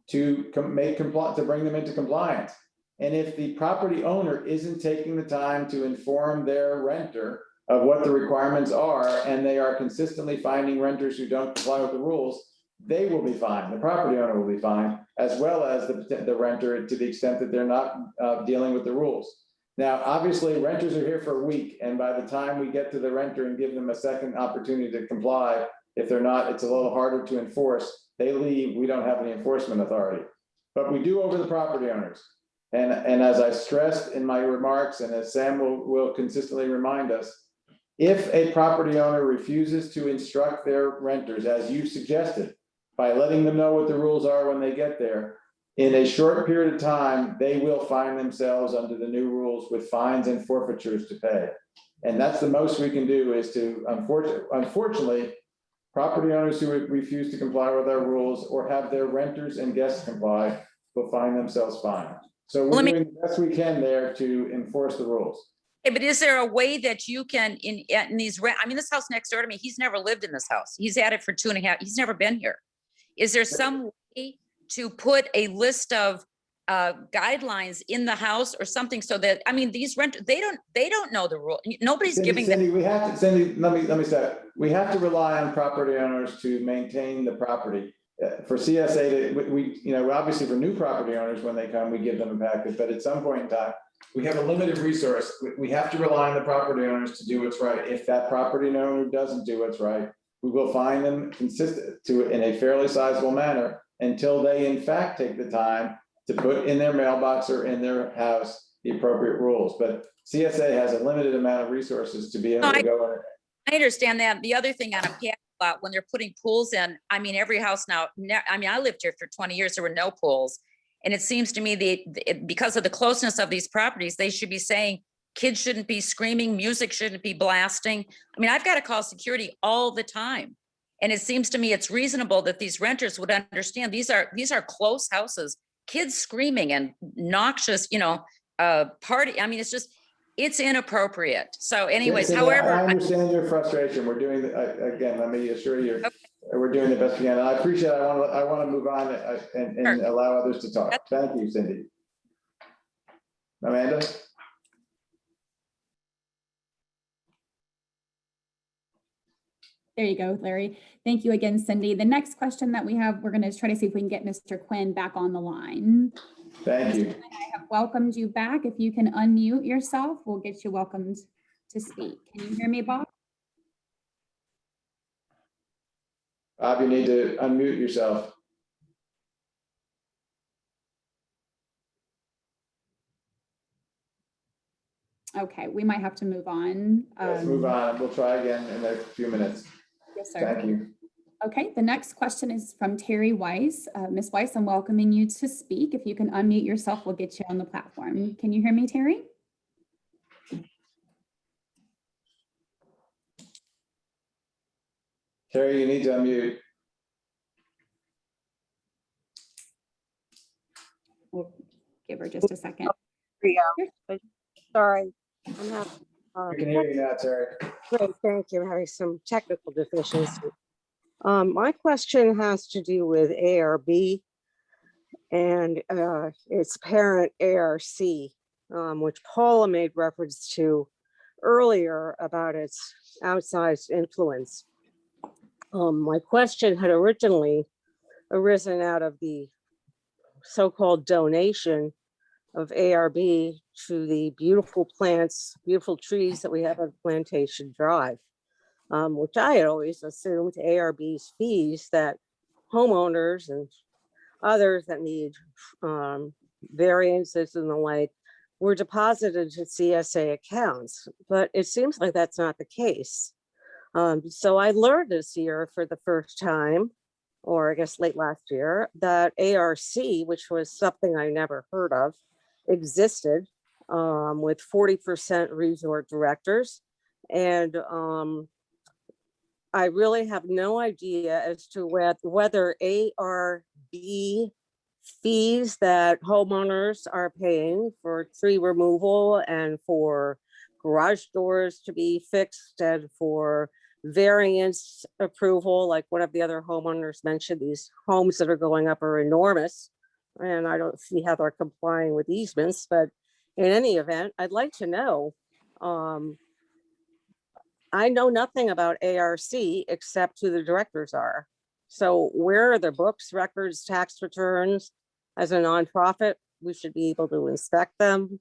to bring them into compliance. And if the property owner isn't taking the time to inform their renter of what the requirements are, and they are consistently finding renters who don't comply with the rules, they will be fined. The property owner will be fined, as well as the renter, to the extent that they're not dealing with the rules. Now, obviously, renters are here for a week, and by the time we get to the renter and give them a second opportunity to comply, if they're not, it's a little harder to enforce. They leave, we don't have any enforcement authority. But we do over the property owners. And as I stressed in my remarks, and as Sam will consistently remind us, if a property owner refuses to instruct their renters, as you suggested, by letting them know what the rules are when they get there, in a short period of time, they will find themselves under the new rules with fines and forfeitures to pay. And that's the most we can do, is to, unfortunately, property owners who refuse to comply with our rules or have their renters and guests comply will find themselves fined. So we're doing the best we can there to enforce the rules. Hey, but is there a way that you can, in these this house next door to me, he's never lived in this house. He's had it for 2.5, he's never been here. Is there some way to put a list of guidelines in the house or something, so that, these renters, they don't know the rule. Nobody's giving them. Cindy, let me start. We have to rely on property owners to maintain the property. For CSA, we obviously for new property owners, when they come, we give them a packet, but at some point in time, we have a limited resource. We have to rely on the property owners to do what's right. If that property owner doesn't do what's right, we will fine them in a fairly sizable manner until they in fact take the time to put in their mailbox or in their house the appropriate rules. But CSA has a limited amount of resources to be able to go in. I understand that. The other thing on a patio lot, when they're putting pools in, every house now, I lived here for 20 years, there were no pools. And it seems to me because of the closeness of these properties, they should be saying kids shouldn't be screaming, music shouldn't be blasting. I've got to call security all the time. And it seems to me it's reasonable that these renters would understand these are close houses, kids screaming and noxious, party. It's inappropriate. So anyways, Cindy, however. I understand your frustration. We're doing, again, let me assure you, okay, we're doing the best we can. And I appreciate it. I want to move on and allow others to talk. Thank you, Cindy. Amanda? There you go, Larry. Thank you again, Cindy. The next question that we have, we're going to try to see if we can get Mr. Quinn back on the line. Thank you. I have welcomed you back. If you can unmute yourself, we'll get you welcomed to speak. Can you hear me, Bob? Bob, you need to unmute yourself. Okay, we might have to move on. Let's move on. We'll try again in a few minutes. Yes, sir. Thank you. Okay, the next question is from Terry Weiss. Ms. Weiss, I'm welcoming you to speak. If you can unmute yourself, we'll get you on the platform. Can you hear me, Terry? Terry, you need to unmute. We'll give her just a second. Sorry. We can hear you now, Terry. Great, thank you. I'm having some technical deficiencies. My question has to do with ARB and its parent ARC. which Paula made reference to earlier about its outsized influence. My question had originally arisen out of the so-called donation of ARB to the beautiful plants, beautiful trees that we have on Plantation Drive, which I had always assumed ARB's fees that homeowners and others that need variances and the like were deposited to CSA accounts, but it seems like that's not the case. So I learned this year for the first time, or I guess late last year, that ARC, which was something I never heard of, existed with 40% resort directors. And I really have no idea as to whether ARB fees that homeowners are paying for tree removal and for garage doors to be fixed and for variance approval, like one of the other homeowners mentioned, these homes that are going up are enormous. And I don't see how they're complying with easements, but in any event, I'd like to know. I know nothing about ARC except who the directors are. So where are the books, records, tax returns? As a nonprofit, we should be able to inspect them.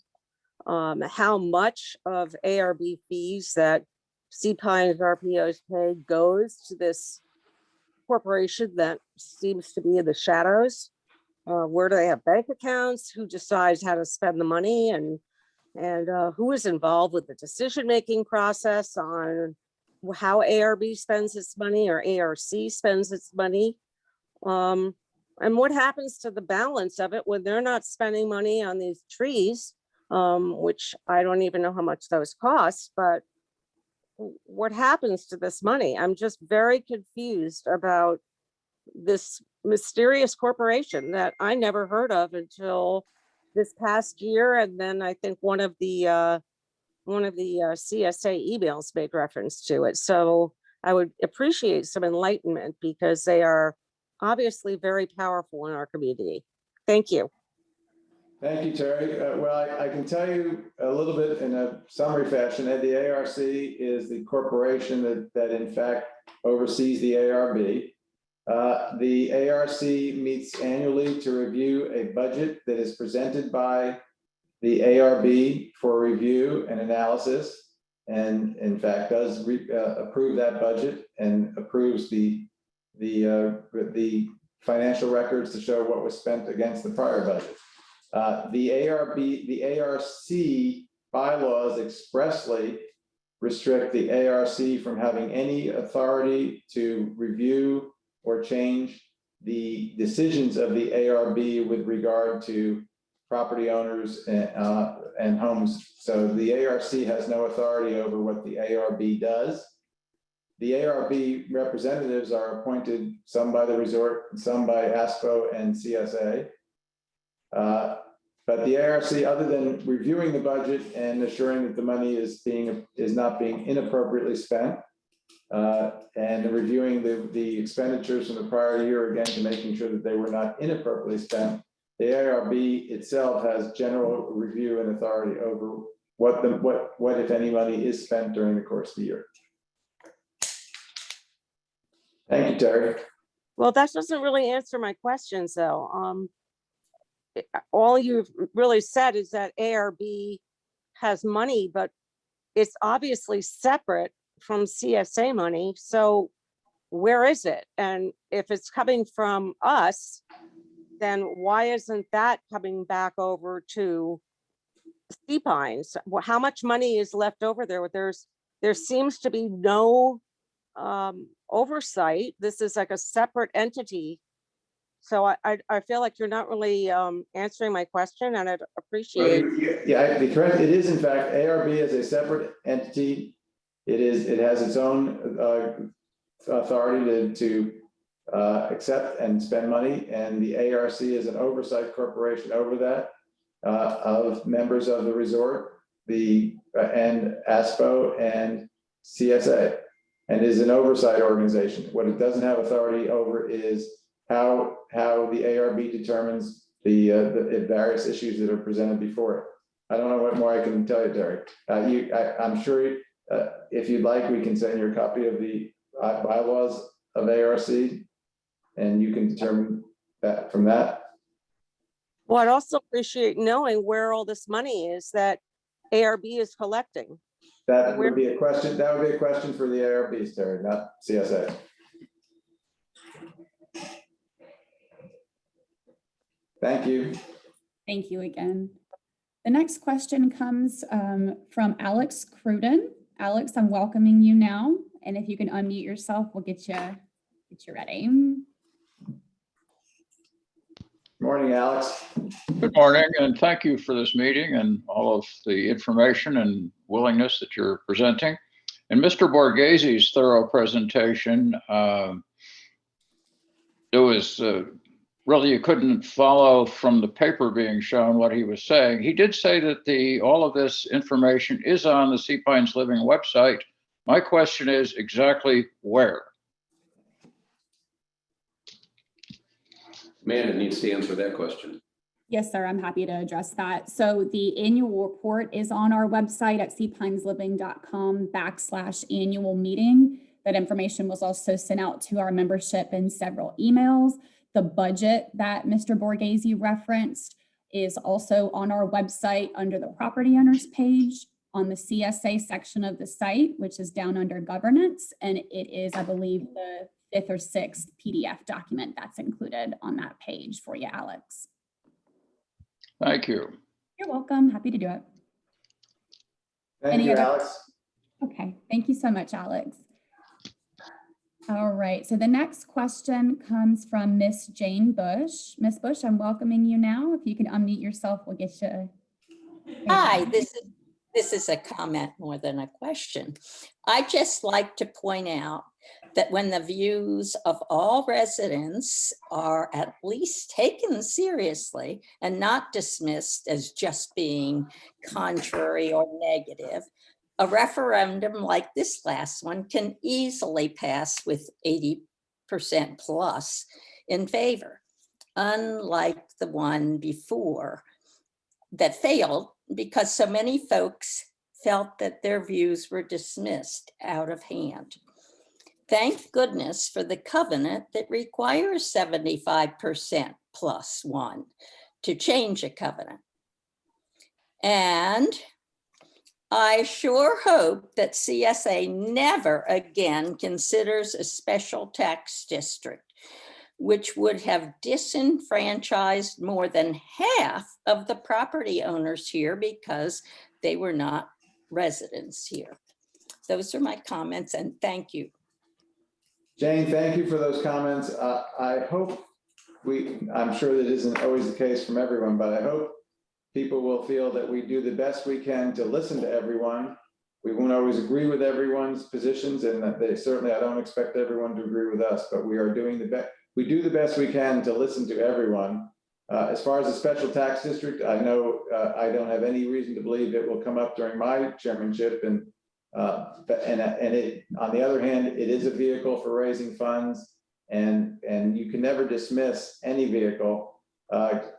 How much of ARB fees that Sea Pines RPOs pay goes to this corporation that seems to be in the shadows? Where do they have bank accounts? Who decides how to spend the money, and who is involved with the decision-making process on how ARB spends its money or ARC spends its money? And what happens to the balance of it when they're not spending money on these trees, which I don't even know how much those cost, but what happens to this money? I'm just very confused about this mysterious corporation that I never heard of until this past year. And then I think one of the CSA emails made reference to it. So I would appreciate some enlightenment because they are obviously very powerful in our community. Thank you. Thank you, Terry. Well, I can tell you a little bit in a summary fashion that the ARC is the corporation that in fact oversees the ARB. The ARC meets annually to review a budget that is presented by the ARB for review and analysis, and in fact does approve that budget and approves the financial records to show what was spent against the prior budget. The ARC bylaws expressly restrict the ARC from having any authority to review or change the decisions of the ARB with regard to property owners and homes. So the ARC has no authority over what the ARB does. The ARB representatives are appointed, some by the resort, some by ASPO and CSA. But the ARC, other than reviewing the budget and assuring that the money is not being inappropriately spent, and reviewing the expenditures from the prior year again to making sure that they were not inappropriately spent, the ARB itself has general review and authority over what if any money is spent during the course of the year. Thank you, Terry. Well, that doesn't really answer my questions though. All you've really said is that ARB has money, but it's obviously separate from CSA money. So where is it? And if it's coming from us, then why isn't that coming back over to Sea Pines? How much money is left over there? There seems to be no oversight. This is like a separate entity. So I feel like you're not really answering my question, and I'd appreciate. Yeah, correct. It is in fact ARB is a separate entity. It has its own authority to accept and spend money, and the ARC is an oversight corporation over that of members of the resort, and ASPO and CSA, and is an oversight organization. What it doesn't have authority over is how the ARB determines the various issues that are presented before it. I don't know what more I can tell you, Terry. I'm sure if you'd like, we can send you a copy of the bylaws of ARC, and you can determine that from that. Well, I'd also appreciate knowing where all this money is that ARB is collecting. That would be a question. That would be a question for the ARBs, Terry, not CSA. Thank you. Thank you again. The next question comes from Alex Cruden. Alex, I'm welcoming you now. And if you can unmute yourself, we'll get you ready. Morning, Alex. Good morning, and thank you for this meeting and all of the information and willingness that you're presenting. And Mr. Borghesi's thorough presentation, it was really, you couldn't follow from the paper being shown what he was saying. He did say that all of this information is on the Sea Pines Living website. My question is exactly where? Amanda needs to answer that question. Yes, sir. I'm happy to address that. So the annual report is on our website at seapinesliving.com/annual meeting. That information was also sent out to our membership in several emails. The budget that Mr. Borghesi referenced is also on our website under the property owners page on the CSA section of the site, which is down under governance. And it is, I believe, the 5th or 6th PDF document that's included on that page for you, Alex. Thank you. You're welcome. Happy to do it. Thank you, Alex. Okay. Thank you so much, Alex. All right. So the next question comes from Miss Jane Bush. Miss Bush, I'm welcoming you now. If you can unmute yourself, we'll get you. Hi, this is a comment more than a question. I just like to point out that when the views of all residents are at least taken seriously and not dismissed as just being contrary or negative, a referendum like this last one can easily pass with 80% plus in favor, unlike the one before that failed because so many folks felt that their views were dismissed out of hand. Thank goodness for the covenant that requires 75% plus one to change a covenant. And I sure hope that CSA never again considers a special tax district, which would have disenfranchised more than half of the property owners here because they were not residents here. Those are my comments, and thank you. Jane, thank you for those comments. I hope I'm sure that isn't always the case from everyone, but I hope people will feel that we do the best we can to listen to everyone. We won't always agree with everyone's positions, and that I don't expect everyone to agree with us, but we are doing the best. We do the best we can to listen to everyone. As far as the special tax district, I know I don't have any reason to believe it will come up during my chairmanship, and on the other hand, it is a vehicle for raising funds, and you can never dismiss any vehicle.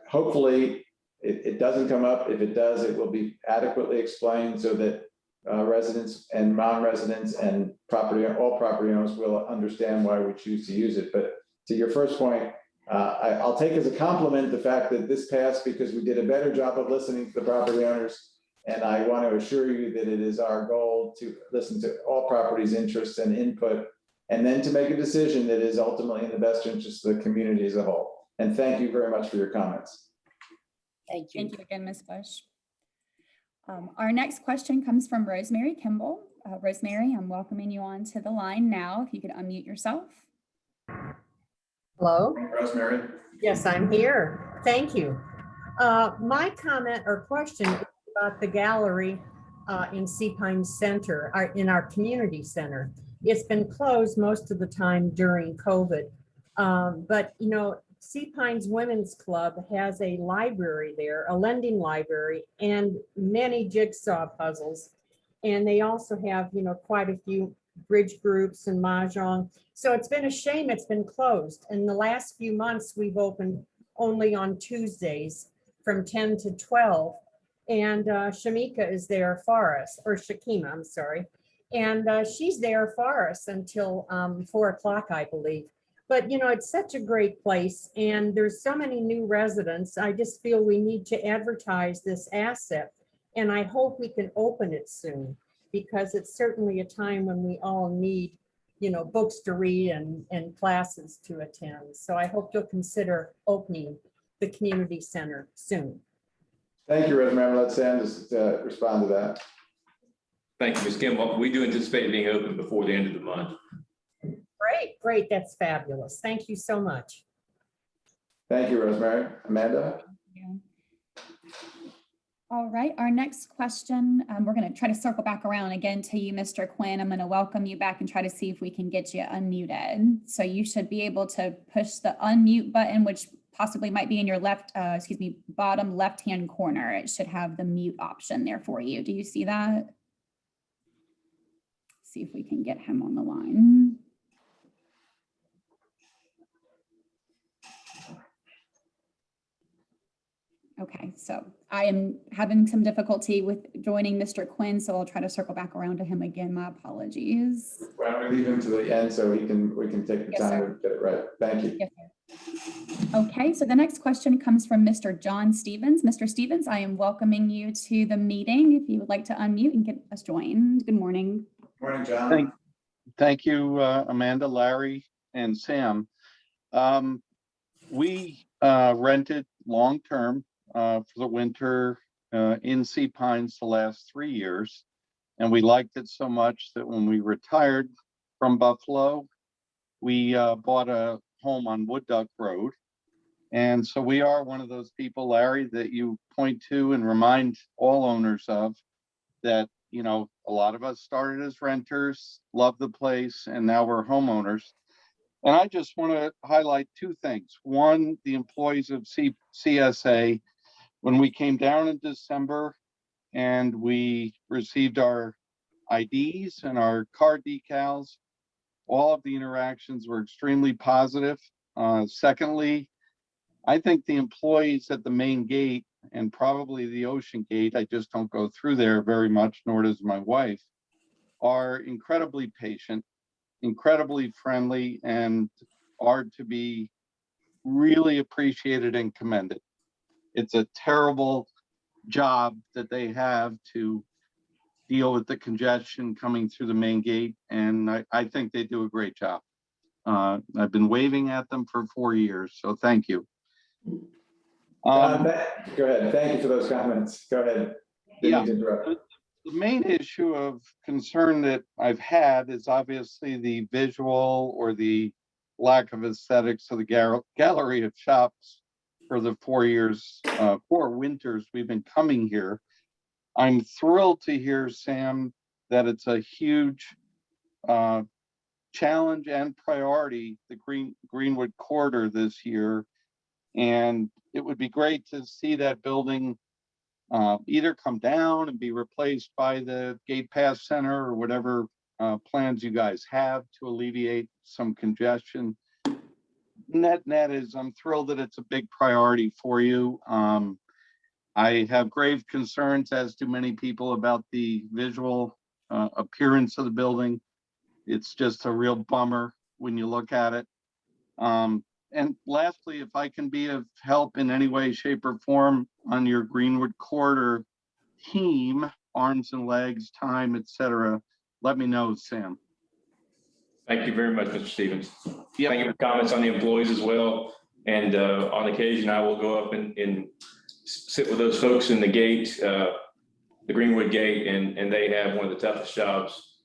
Hopefully, it doesn't come up. If it does, it will be adequately explained so that residents and non-residents and all property owners will understand why we choose to use it. But to your first point, I'll take as a compliment the fact that this passed because we did a better job of listening to the property owners. And I want to assure you that it is our goal to listen to all properties' interests and input, and then to make a decision that is ultimately in the best interest of the community as a whole. And thank you very much for your comments. Thank you. Thank you again, Ms. Bush. Our next question comes from Rosemary Kimball. Rosemary, I'm welcoming you onto the line now. If you could unmute yourself. Hello. Rosemary. Yes, I'm here. Thank you. My comment or question is about the gallery in Sea Pines Center, in our community center. It's been closed most of the time during COVID, but you know, Sea Pines Women's Club has a library there, a lending library, and many jigsaw puzzles. And they also have, you know, quite a few bridge groups and mahjong. So it's been a shame it's been closed. In the last few months, we've opened only on Tuesdays from 10 to 12. And Shamika is there for us, or Shakima, I'm sorry. And she's there for us until 4 o'clock, I believe. But, you know, it's such a great place and there's so many new residents. I just feel we need to advertise this asset. And I hope we can open it soon because it's certainly a time when we all need, you know, books to read and classes to attend. So I hope you'll consider opening the community center soon. Thank you, Rosemary. Let Sam just respond to that. Thank you, Ms. Kimball. We do anticipate being open before the end of the month. Great, great. That's fabulous. Thank you so much. Thank you, Rosemary. Amanda? All right, our next question, we're going to try to circle back around again to you, Mr. Quinn. I'm going to welcome you back and try to see if we can get you unmuted. So you should be able to push the unmute button, which possibly might be in your bottom left-hand corner. It should have the mute option there for you. Do you see that? See if we can get him on the line. Okay, so I am having some difficulty with joining Mr. Quinn, so I'll try to circle back around to him again. My apologies. Why don't we leave him to the end so we can take the Yes, time sir. to get it right. Thank you. Yes, sir. Okay, so the next question comes from Mr. John Stevens. Mr. Stevens, I am welcoming you to the meeting. If you would like to unmute and get us joined. Good morning. Morning, John. Thank you, Amanda, Larry, and Sam. We rented long-term for the winter in Sea Pines the last 3 years. And we liked it so much that when we retired from Buffalo, we bought a home on Wood Duck Road. And so we are one of those people, Larry, that you point to and remind all owners of that, you know, a lot of us started as renters, love the place, and now we're homeowners. And I just want to highlight two things. One, the employees of CSA, when we came down in December and we received our IDs and our card decals, all of the interactions were extremely positive. Secondly, I think the employees at the main gate and probably the Ocean Gate, I just don't go through there very much, nor does my wife, are incredibly patient, incredibly friendly, and are to be really appreciated and commended. It's a terrible job that they have to deal with the congestion coming through the main gate, and I think they do a great job. I've been waving at them for 4 years, so thank you. Go ahead. Thank you for those comments. Go ahead. Yeah, the main issue of concern that I've had is obviously the visual or the lack of aesthetics of the gallery of shops for the 4 winters we've been coming here. I'm thrilled to hear, Sam, that it's a huge challenge and priority, the Greenwood Corridor this year. And it would be great to see that building either come down and be replaced by the Gate Pass Center or whatever plans you guys have to alleviate some congestion. Net is, I'm thrilled that it's a big priority for you. I have grave concerns, as do many people, about the visual appearance of the building. It's just a real bummer when you look at it. And lastly, if I can be of help in any way, shape, or form on your Greenwood Corridor team, arms and legs, time, etc., let me know, Sam. Thank you very much, Mr. Stevens. Thank you for comments on the employees as well. And on occasion, I will go up and sit with those folks in the gate, the Greenwood Gate, and they have one of the toughest jobs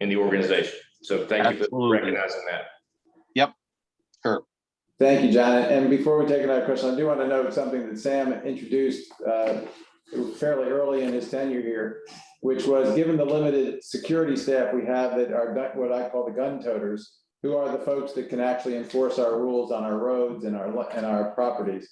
in the organization. So thank you for recognizing that. Yep, sure. Thank you, John. And before we take another question, I do want to note something that Sam introduced fairly early in his tenure here, which was given the limited security staff we have that are what I call the gun toters, who are the folks that can actually enforce our rules on our roads and our properties.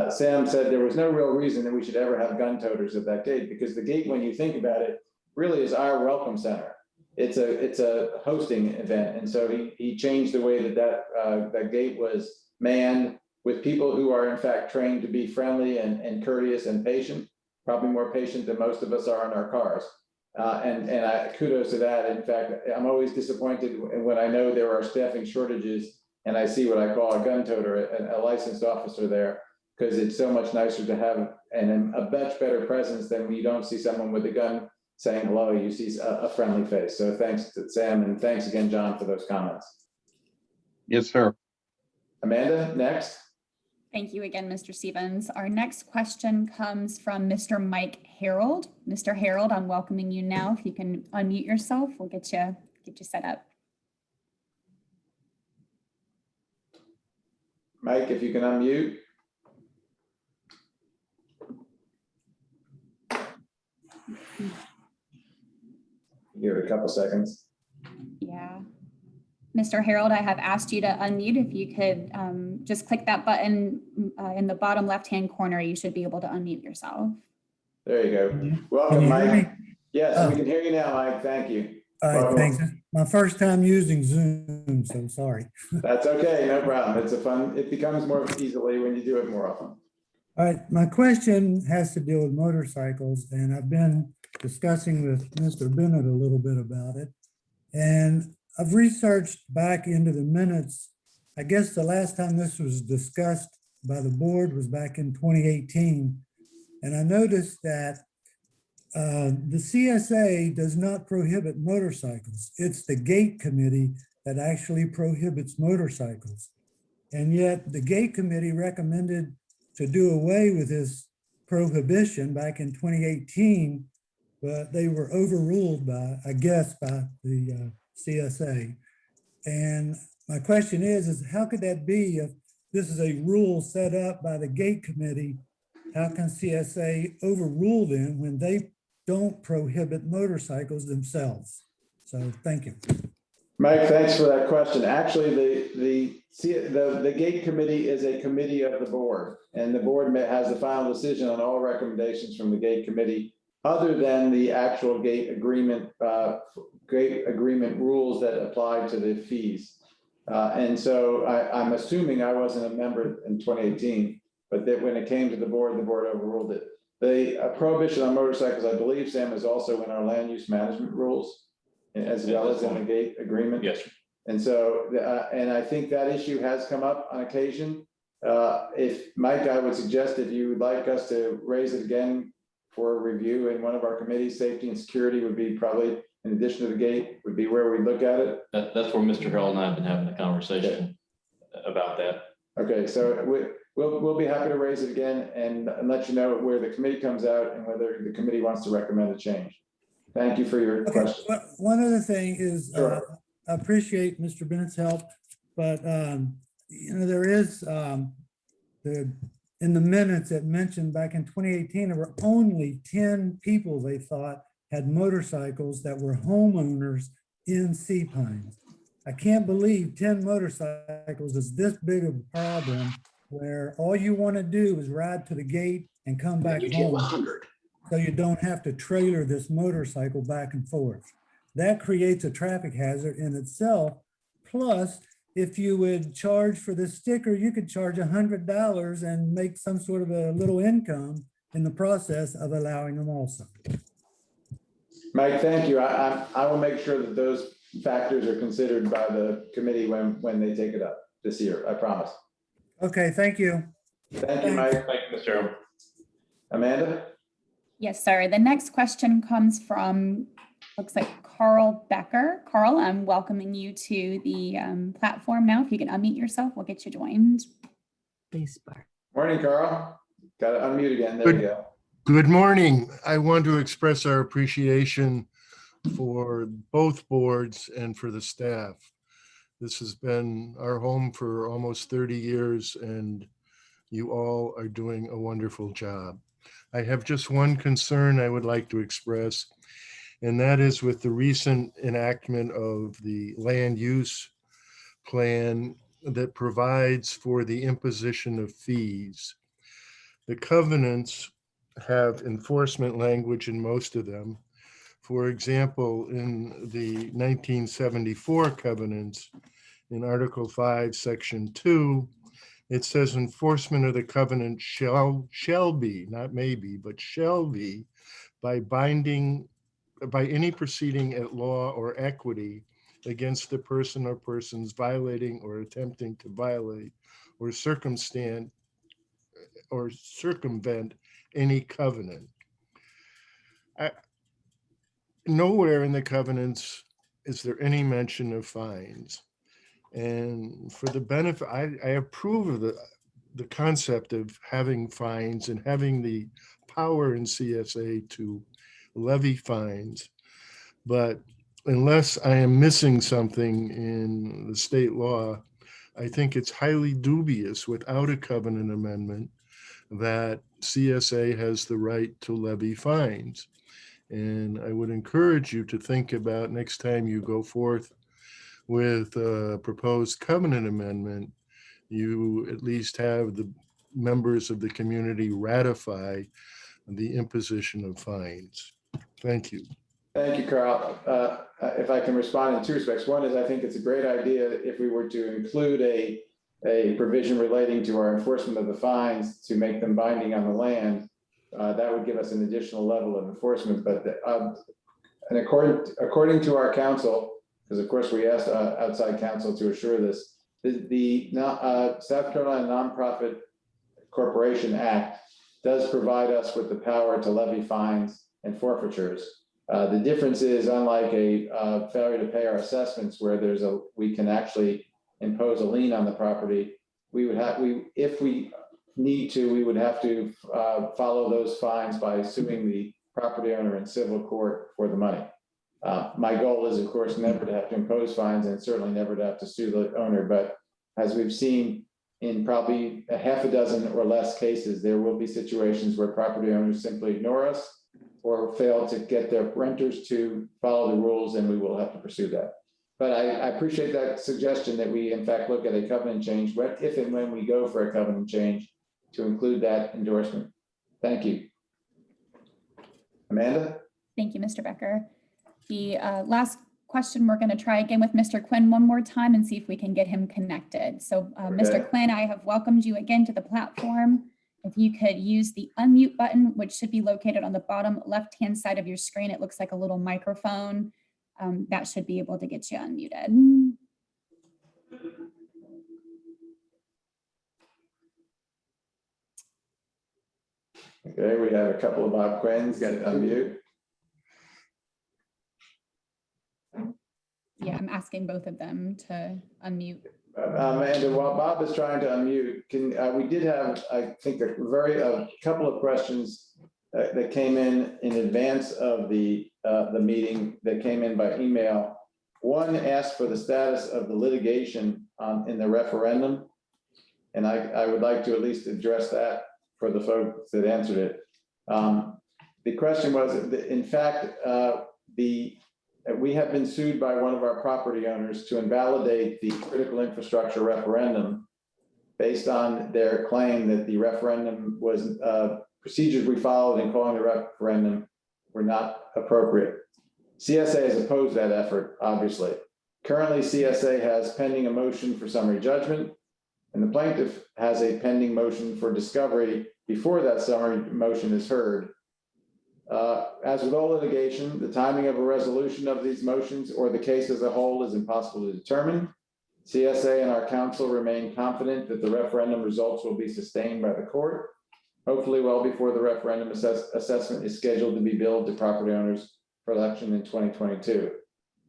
Sam said there was no real reason that we should ever have gun toters at that gate, because the gate, when you think about it, really is our welcome center. It's a hosting event, and so he changed the way that gate was manned with people who are in fact trained to be friendly and courteous and patient. probably more patient than most of us are in our cars. And I kudos to that. In fact, I'm always disappointed when I know there are staffing shortages and I see what I call a gun toter, a licensed officer there, because it's so much nicer to have a much better presence than when you don't see someone with a gun saying hello, you see a friendly face. So thanks to Sam, and thanks again, John, for those comments. Yes, sir. Amanda, next. Thank you again, Mr. Stevens. Our next question comes from Mr. Mike Harold. Mr. Harold, I'm welcoming you now. If you can unmute yourself, we'll get you set up. Mike, if you can unmute. Give it a couple seconds. Yeah. Mr. Harold, I have asked you to unmute. If you could just click that button in the bottom left-hand corner, you should be able to unmute yourself. There you go. Welcome, Mike. Yes, we can hear you now, Mike. Thank you. All right, thanks. My first time using Zoom, so sorry. That's okay, no problem. It becomes more easily when you do it more often. All right, my question has to deal with motorcycles, and I've been discussing with Mr. Bennett a little bit about it. And I've researched back into the minutes. I guess the last time this was discussed by the board was back in 2018. And I noticed that the CSA does not prohibit motorcycles. It's the gate committee that actually prohibits motorcycles. And yet the gate committee recommended to do away with this prohibition back in 2018, but they were overruled by, I guess, by the CSA. And my question is how could that be if this is a rule set up by the gate committee? How can CSA overrule them when they don't prohibit motorcycles themselves? So thank you. Mike, thanks for that question. Actually, the gate committee is a committee of the board, and the board has the final decision on all recommendations from the gate committee, other than the actual gate agreement rules that apply to the fees. And so I'm assuming I wasn't a member in 2018, but that when it came to the board overruled it. The prohibition on motorcycles, I believe, Sam, is also in our land use management rules, as well as in the gate agreement. Yes. And so, and I think that issue has come up on occasion. If Mike, I would suggest if you would like us to raise it again for review in one of our committees, safety and security would be probably, in addition to the gate, would be where we look at it. That's where Mr. Harold and I have been having a conversation about that. Okay, so we'll be happy to raise it again and let you know where the committee comes out and whether the committee wants to recommend a change. Thank you for your question. One other thing is, Sure. I appreciate Mr. Bennett's help, but there is in the minutes it mentioned back in 2018, there were only 10 people they thought had motorcycles that were homeowners in Sea Pines. I can't believe 10 motorcycles is this big of a problem where all you want to do is ride to the gate and come back home. So you don't have to trailer this motorcycle back and forth. That creates a traffic hazard in itself. Plus, if you would charge for the sticker, you could charge $100 and make some sort of a little income in the process of allowing them also. Mike, thank you. I will make sure that those factors are considered by the committee when they take it up this year, I promise. Okay, thank you. Thank you, Mike. Thank you, Mr. Harold. Amanda? Yes, sorry. The next question comes from, looks like Carl Becker. Carl, I'm welcoming you to the platform now. If you can unmute yourself, we'll get you joined. Morning, Carl. Got to unmute again. There you go. Good morning. I want to express our appreciation for both boards and for the staff. This has been our home for almost 30 years, and you all are doing a wonderful job. I have just one concern I would like to express, and that is with the recent enactment of the land use plan that provides for the imposition of fees. The covenants have enforcement language in most of them. For example, in the 1974 covenants, in Article 5, Section 2, it says enforcement of the covenant shall be, not maybe, but shall be by any proceeding at law or equity against the person or persons violating or attempting to violate or circumvent any covenant. Nowhere in the covenants is there any mention of fines. And for the benefit, I approve of the concept of having fines and having the power in CSA to levy fines. But unless I am missing something in the state law, I think it's highly dubious without a covenant amendment that CSA has the right to levy fines. And I would encourage you to think about next time you go forth with a proposed covenant amendment, you at least have the members of the community ratify the imposition of fines. Thank you. Thank you, Carl. If I can respond in two respects. One is I think it's a great idea if we were to include a provision relating to our enforcement of the fines to make them binding on the land. That would give us an additional level of enforcement. But and according to our council, because of course we asked outside counsel to assure this, the South Carolina Nonprofit Corporation Act does provide us with the power to levy fines and forfeitures. The difference is, unlike a failure to pay our assessments, where we can actually impose a lien on the property, if we need to, we would have to follow those fines by suing the property owner in civil court for the money. My goal is, of course, never to have to impose fines and certainly never to have to sue the owner. But as we've seen in probably a half a dozen or less cases, there will be situations where property owners simply ignore us or fail to get their renters to follow the rules, and we will have to pursue that. But I appreciate that suggestion that we in fact look at a covenant change, if and when we go for a covenant change, to include that endorsement. Thank you. Amanda? Thank you, Mr. Becker. The last question, we're going to try again with Mr. Quinn one more time and see if we can get him connected. So Mr. Quinn, I have welcomed you again to the platform. If you could use the unmute button, which should be located on the bottom left-hand side of your screen. It looks like a little microphone. That should be able to get you unmuted. Okay, we have a couple of Bob Quinns. Got to unmute. Yeah, I'm asking both of them to unmute. And while Bob is trying to unmute, we did have, I think, a couple of questions that came in advance of the meeting that came in by email. One asked for the status of the litigation in the referendum, and I would like to at least address that for the folks that answered it. The question was, in fact, we have been sued by one of our property owners to invalidate the critical infrastructure referendum based on their claim that the referendum was procedures we followed in calling the referendum were not appropriate. CSA has opposed that effort, obviously. Currently, CSA has pending a motion for summary judgment, and the plaintiff has a pending motion for discovery before that summary motion is heard. As with all litigation, the timing of a resolution of these motions or the case as a whole is impossible to determine. CSA and our counsel remain confident that the referendum results will be sustained by the court, hopefully well before the referendum assessment is scheduled to be billed to property owners for election in 2022.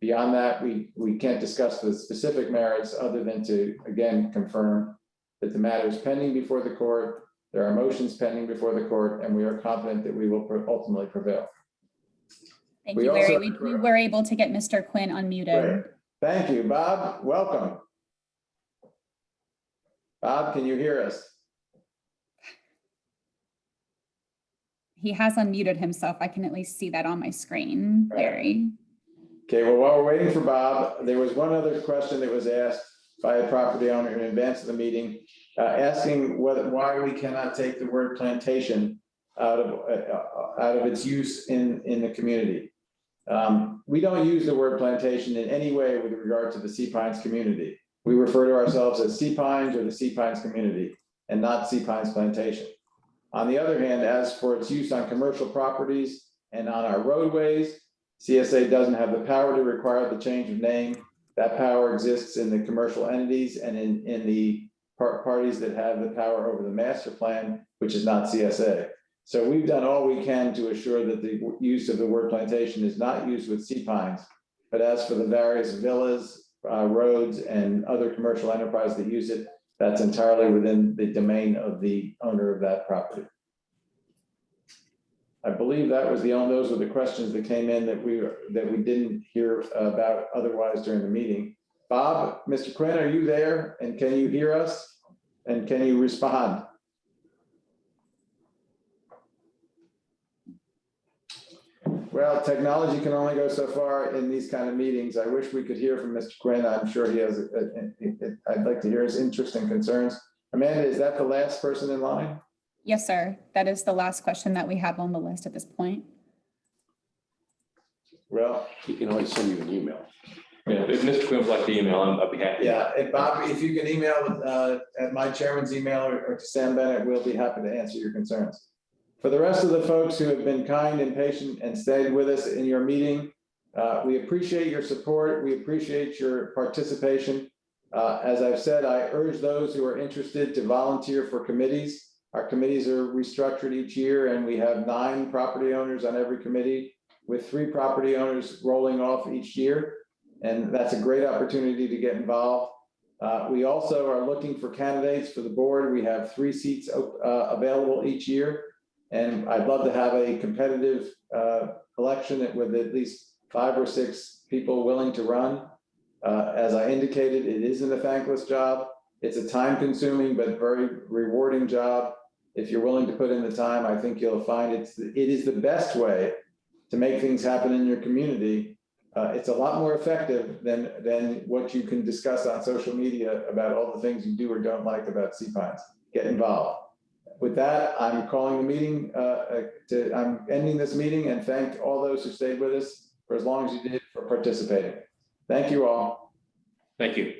Beyond that, we can't discuss the specific merits other than to, again, confirm that the matter is pending before the court. There are motions pending before the court, and we are confident that we will ultimately prevail. Thank you, Larry. We were able to get Mr. Quinn unmuted. Great. Thank you, Bob. Welcome. Bob, can you hear us? He has unmuted himself. I can at least see that on my screen, Larry. Okay, well, while we're waiting for Bob, there was one other question that was asked by a property owner in advance of the meeting, asking why we cannot take the word plantation out of its use in the community. We don't use the word plantation in any way with regard to the Sea Pines community. We refer to ourselves as Sea Pines or the Sea Pines community and not Sea Pines Plantation. On the other hand, as for its use on commercial properties and on our roadways, CSA doesn't have the power to require the change of name. That power exists in the commercial entities and in the parties that have the power over the master plan, which is not CSA. So we've done all we can to assure that the use of the word plantation is not used with Sea Pines. But as for the various villas, roads, and other commercial enterprise that use it, that's entirely within the domain of the owner of that property. I believe those were the questions that came in that we didn't hear about otherwise during the meeting. Bob, Mr. Quinn, are you there? And can you hear us? And can you respond? Well, technology can only go so far in these kind of meetings. I wish we could hear from Mr. Quinn. I'm sure he has, I'd like to hear his interest and concerns. Amanda, is that the last person in line? Yes, sir. That is the last question that we have on the list at this point. Well, he can always send you an email. Yeah, if Mr. Quinn would like the email, I'd be happy. Yeah, and Bob, if you can email at my chairman's email or to Sam Bennett, we'll be happy to answer your concerns. For the rest of the folks who have been kind and patient and stayed with us in your meeting, we appreciate your support. We appreciate your participation. As I've said, I urge those who are interested to volunteer for committees. Our committees are restructured each year, and we have 9 property owners on every committee, with 3 property owners rolling off each year. And that's a great opportunity to get involved. We also are looking for candidates for the board. We have 3 seats available each year. And I'd love to have a competitive election with at least 5 or 6 people willing to run. As I indicated, it isn't a thankless job. It's a time-consuming but very rewarding job. If you're willing to put in the time, I think you'll find it is the best way to make things happen in your community. It's a lot more effective than what you can discuss on social media about all the things you do or don't like about Sea Pines. Get involved. With that, I'm calling the meeting, I'm ending this meeting and thank all those who stayed with us for as long as you did for participating. Thank you all. Thank you.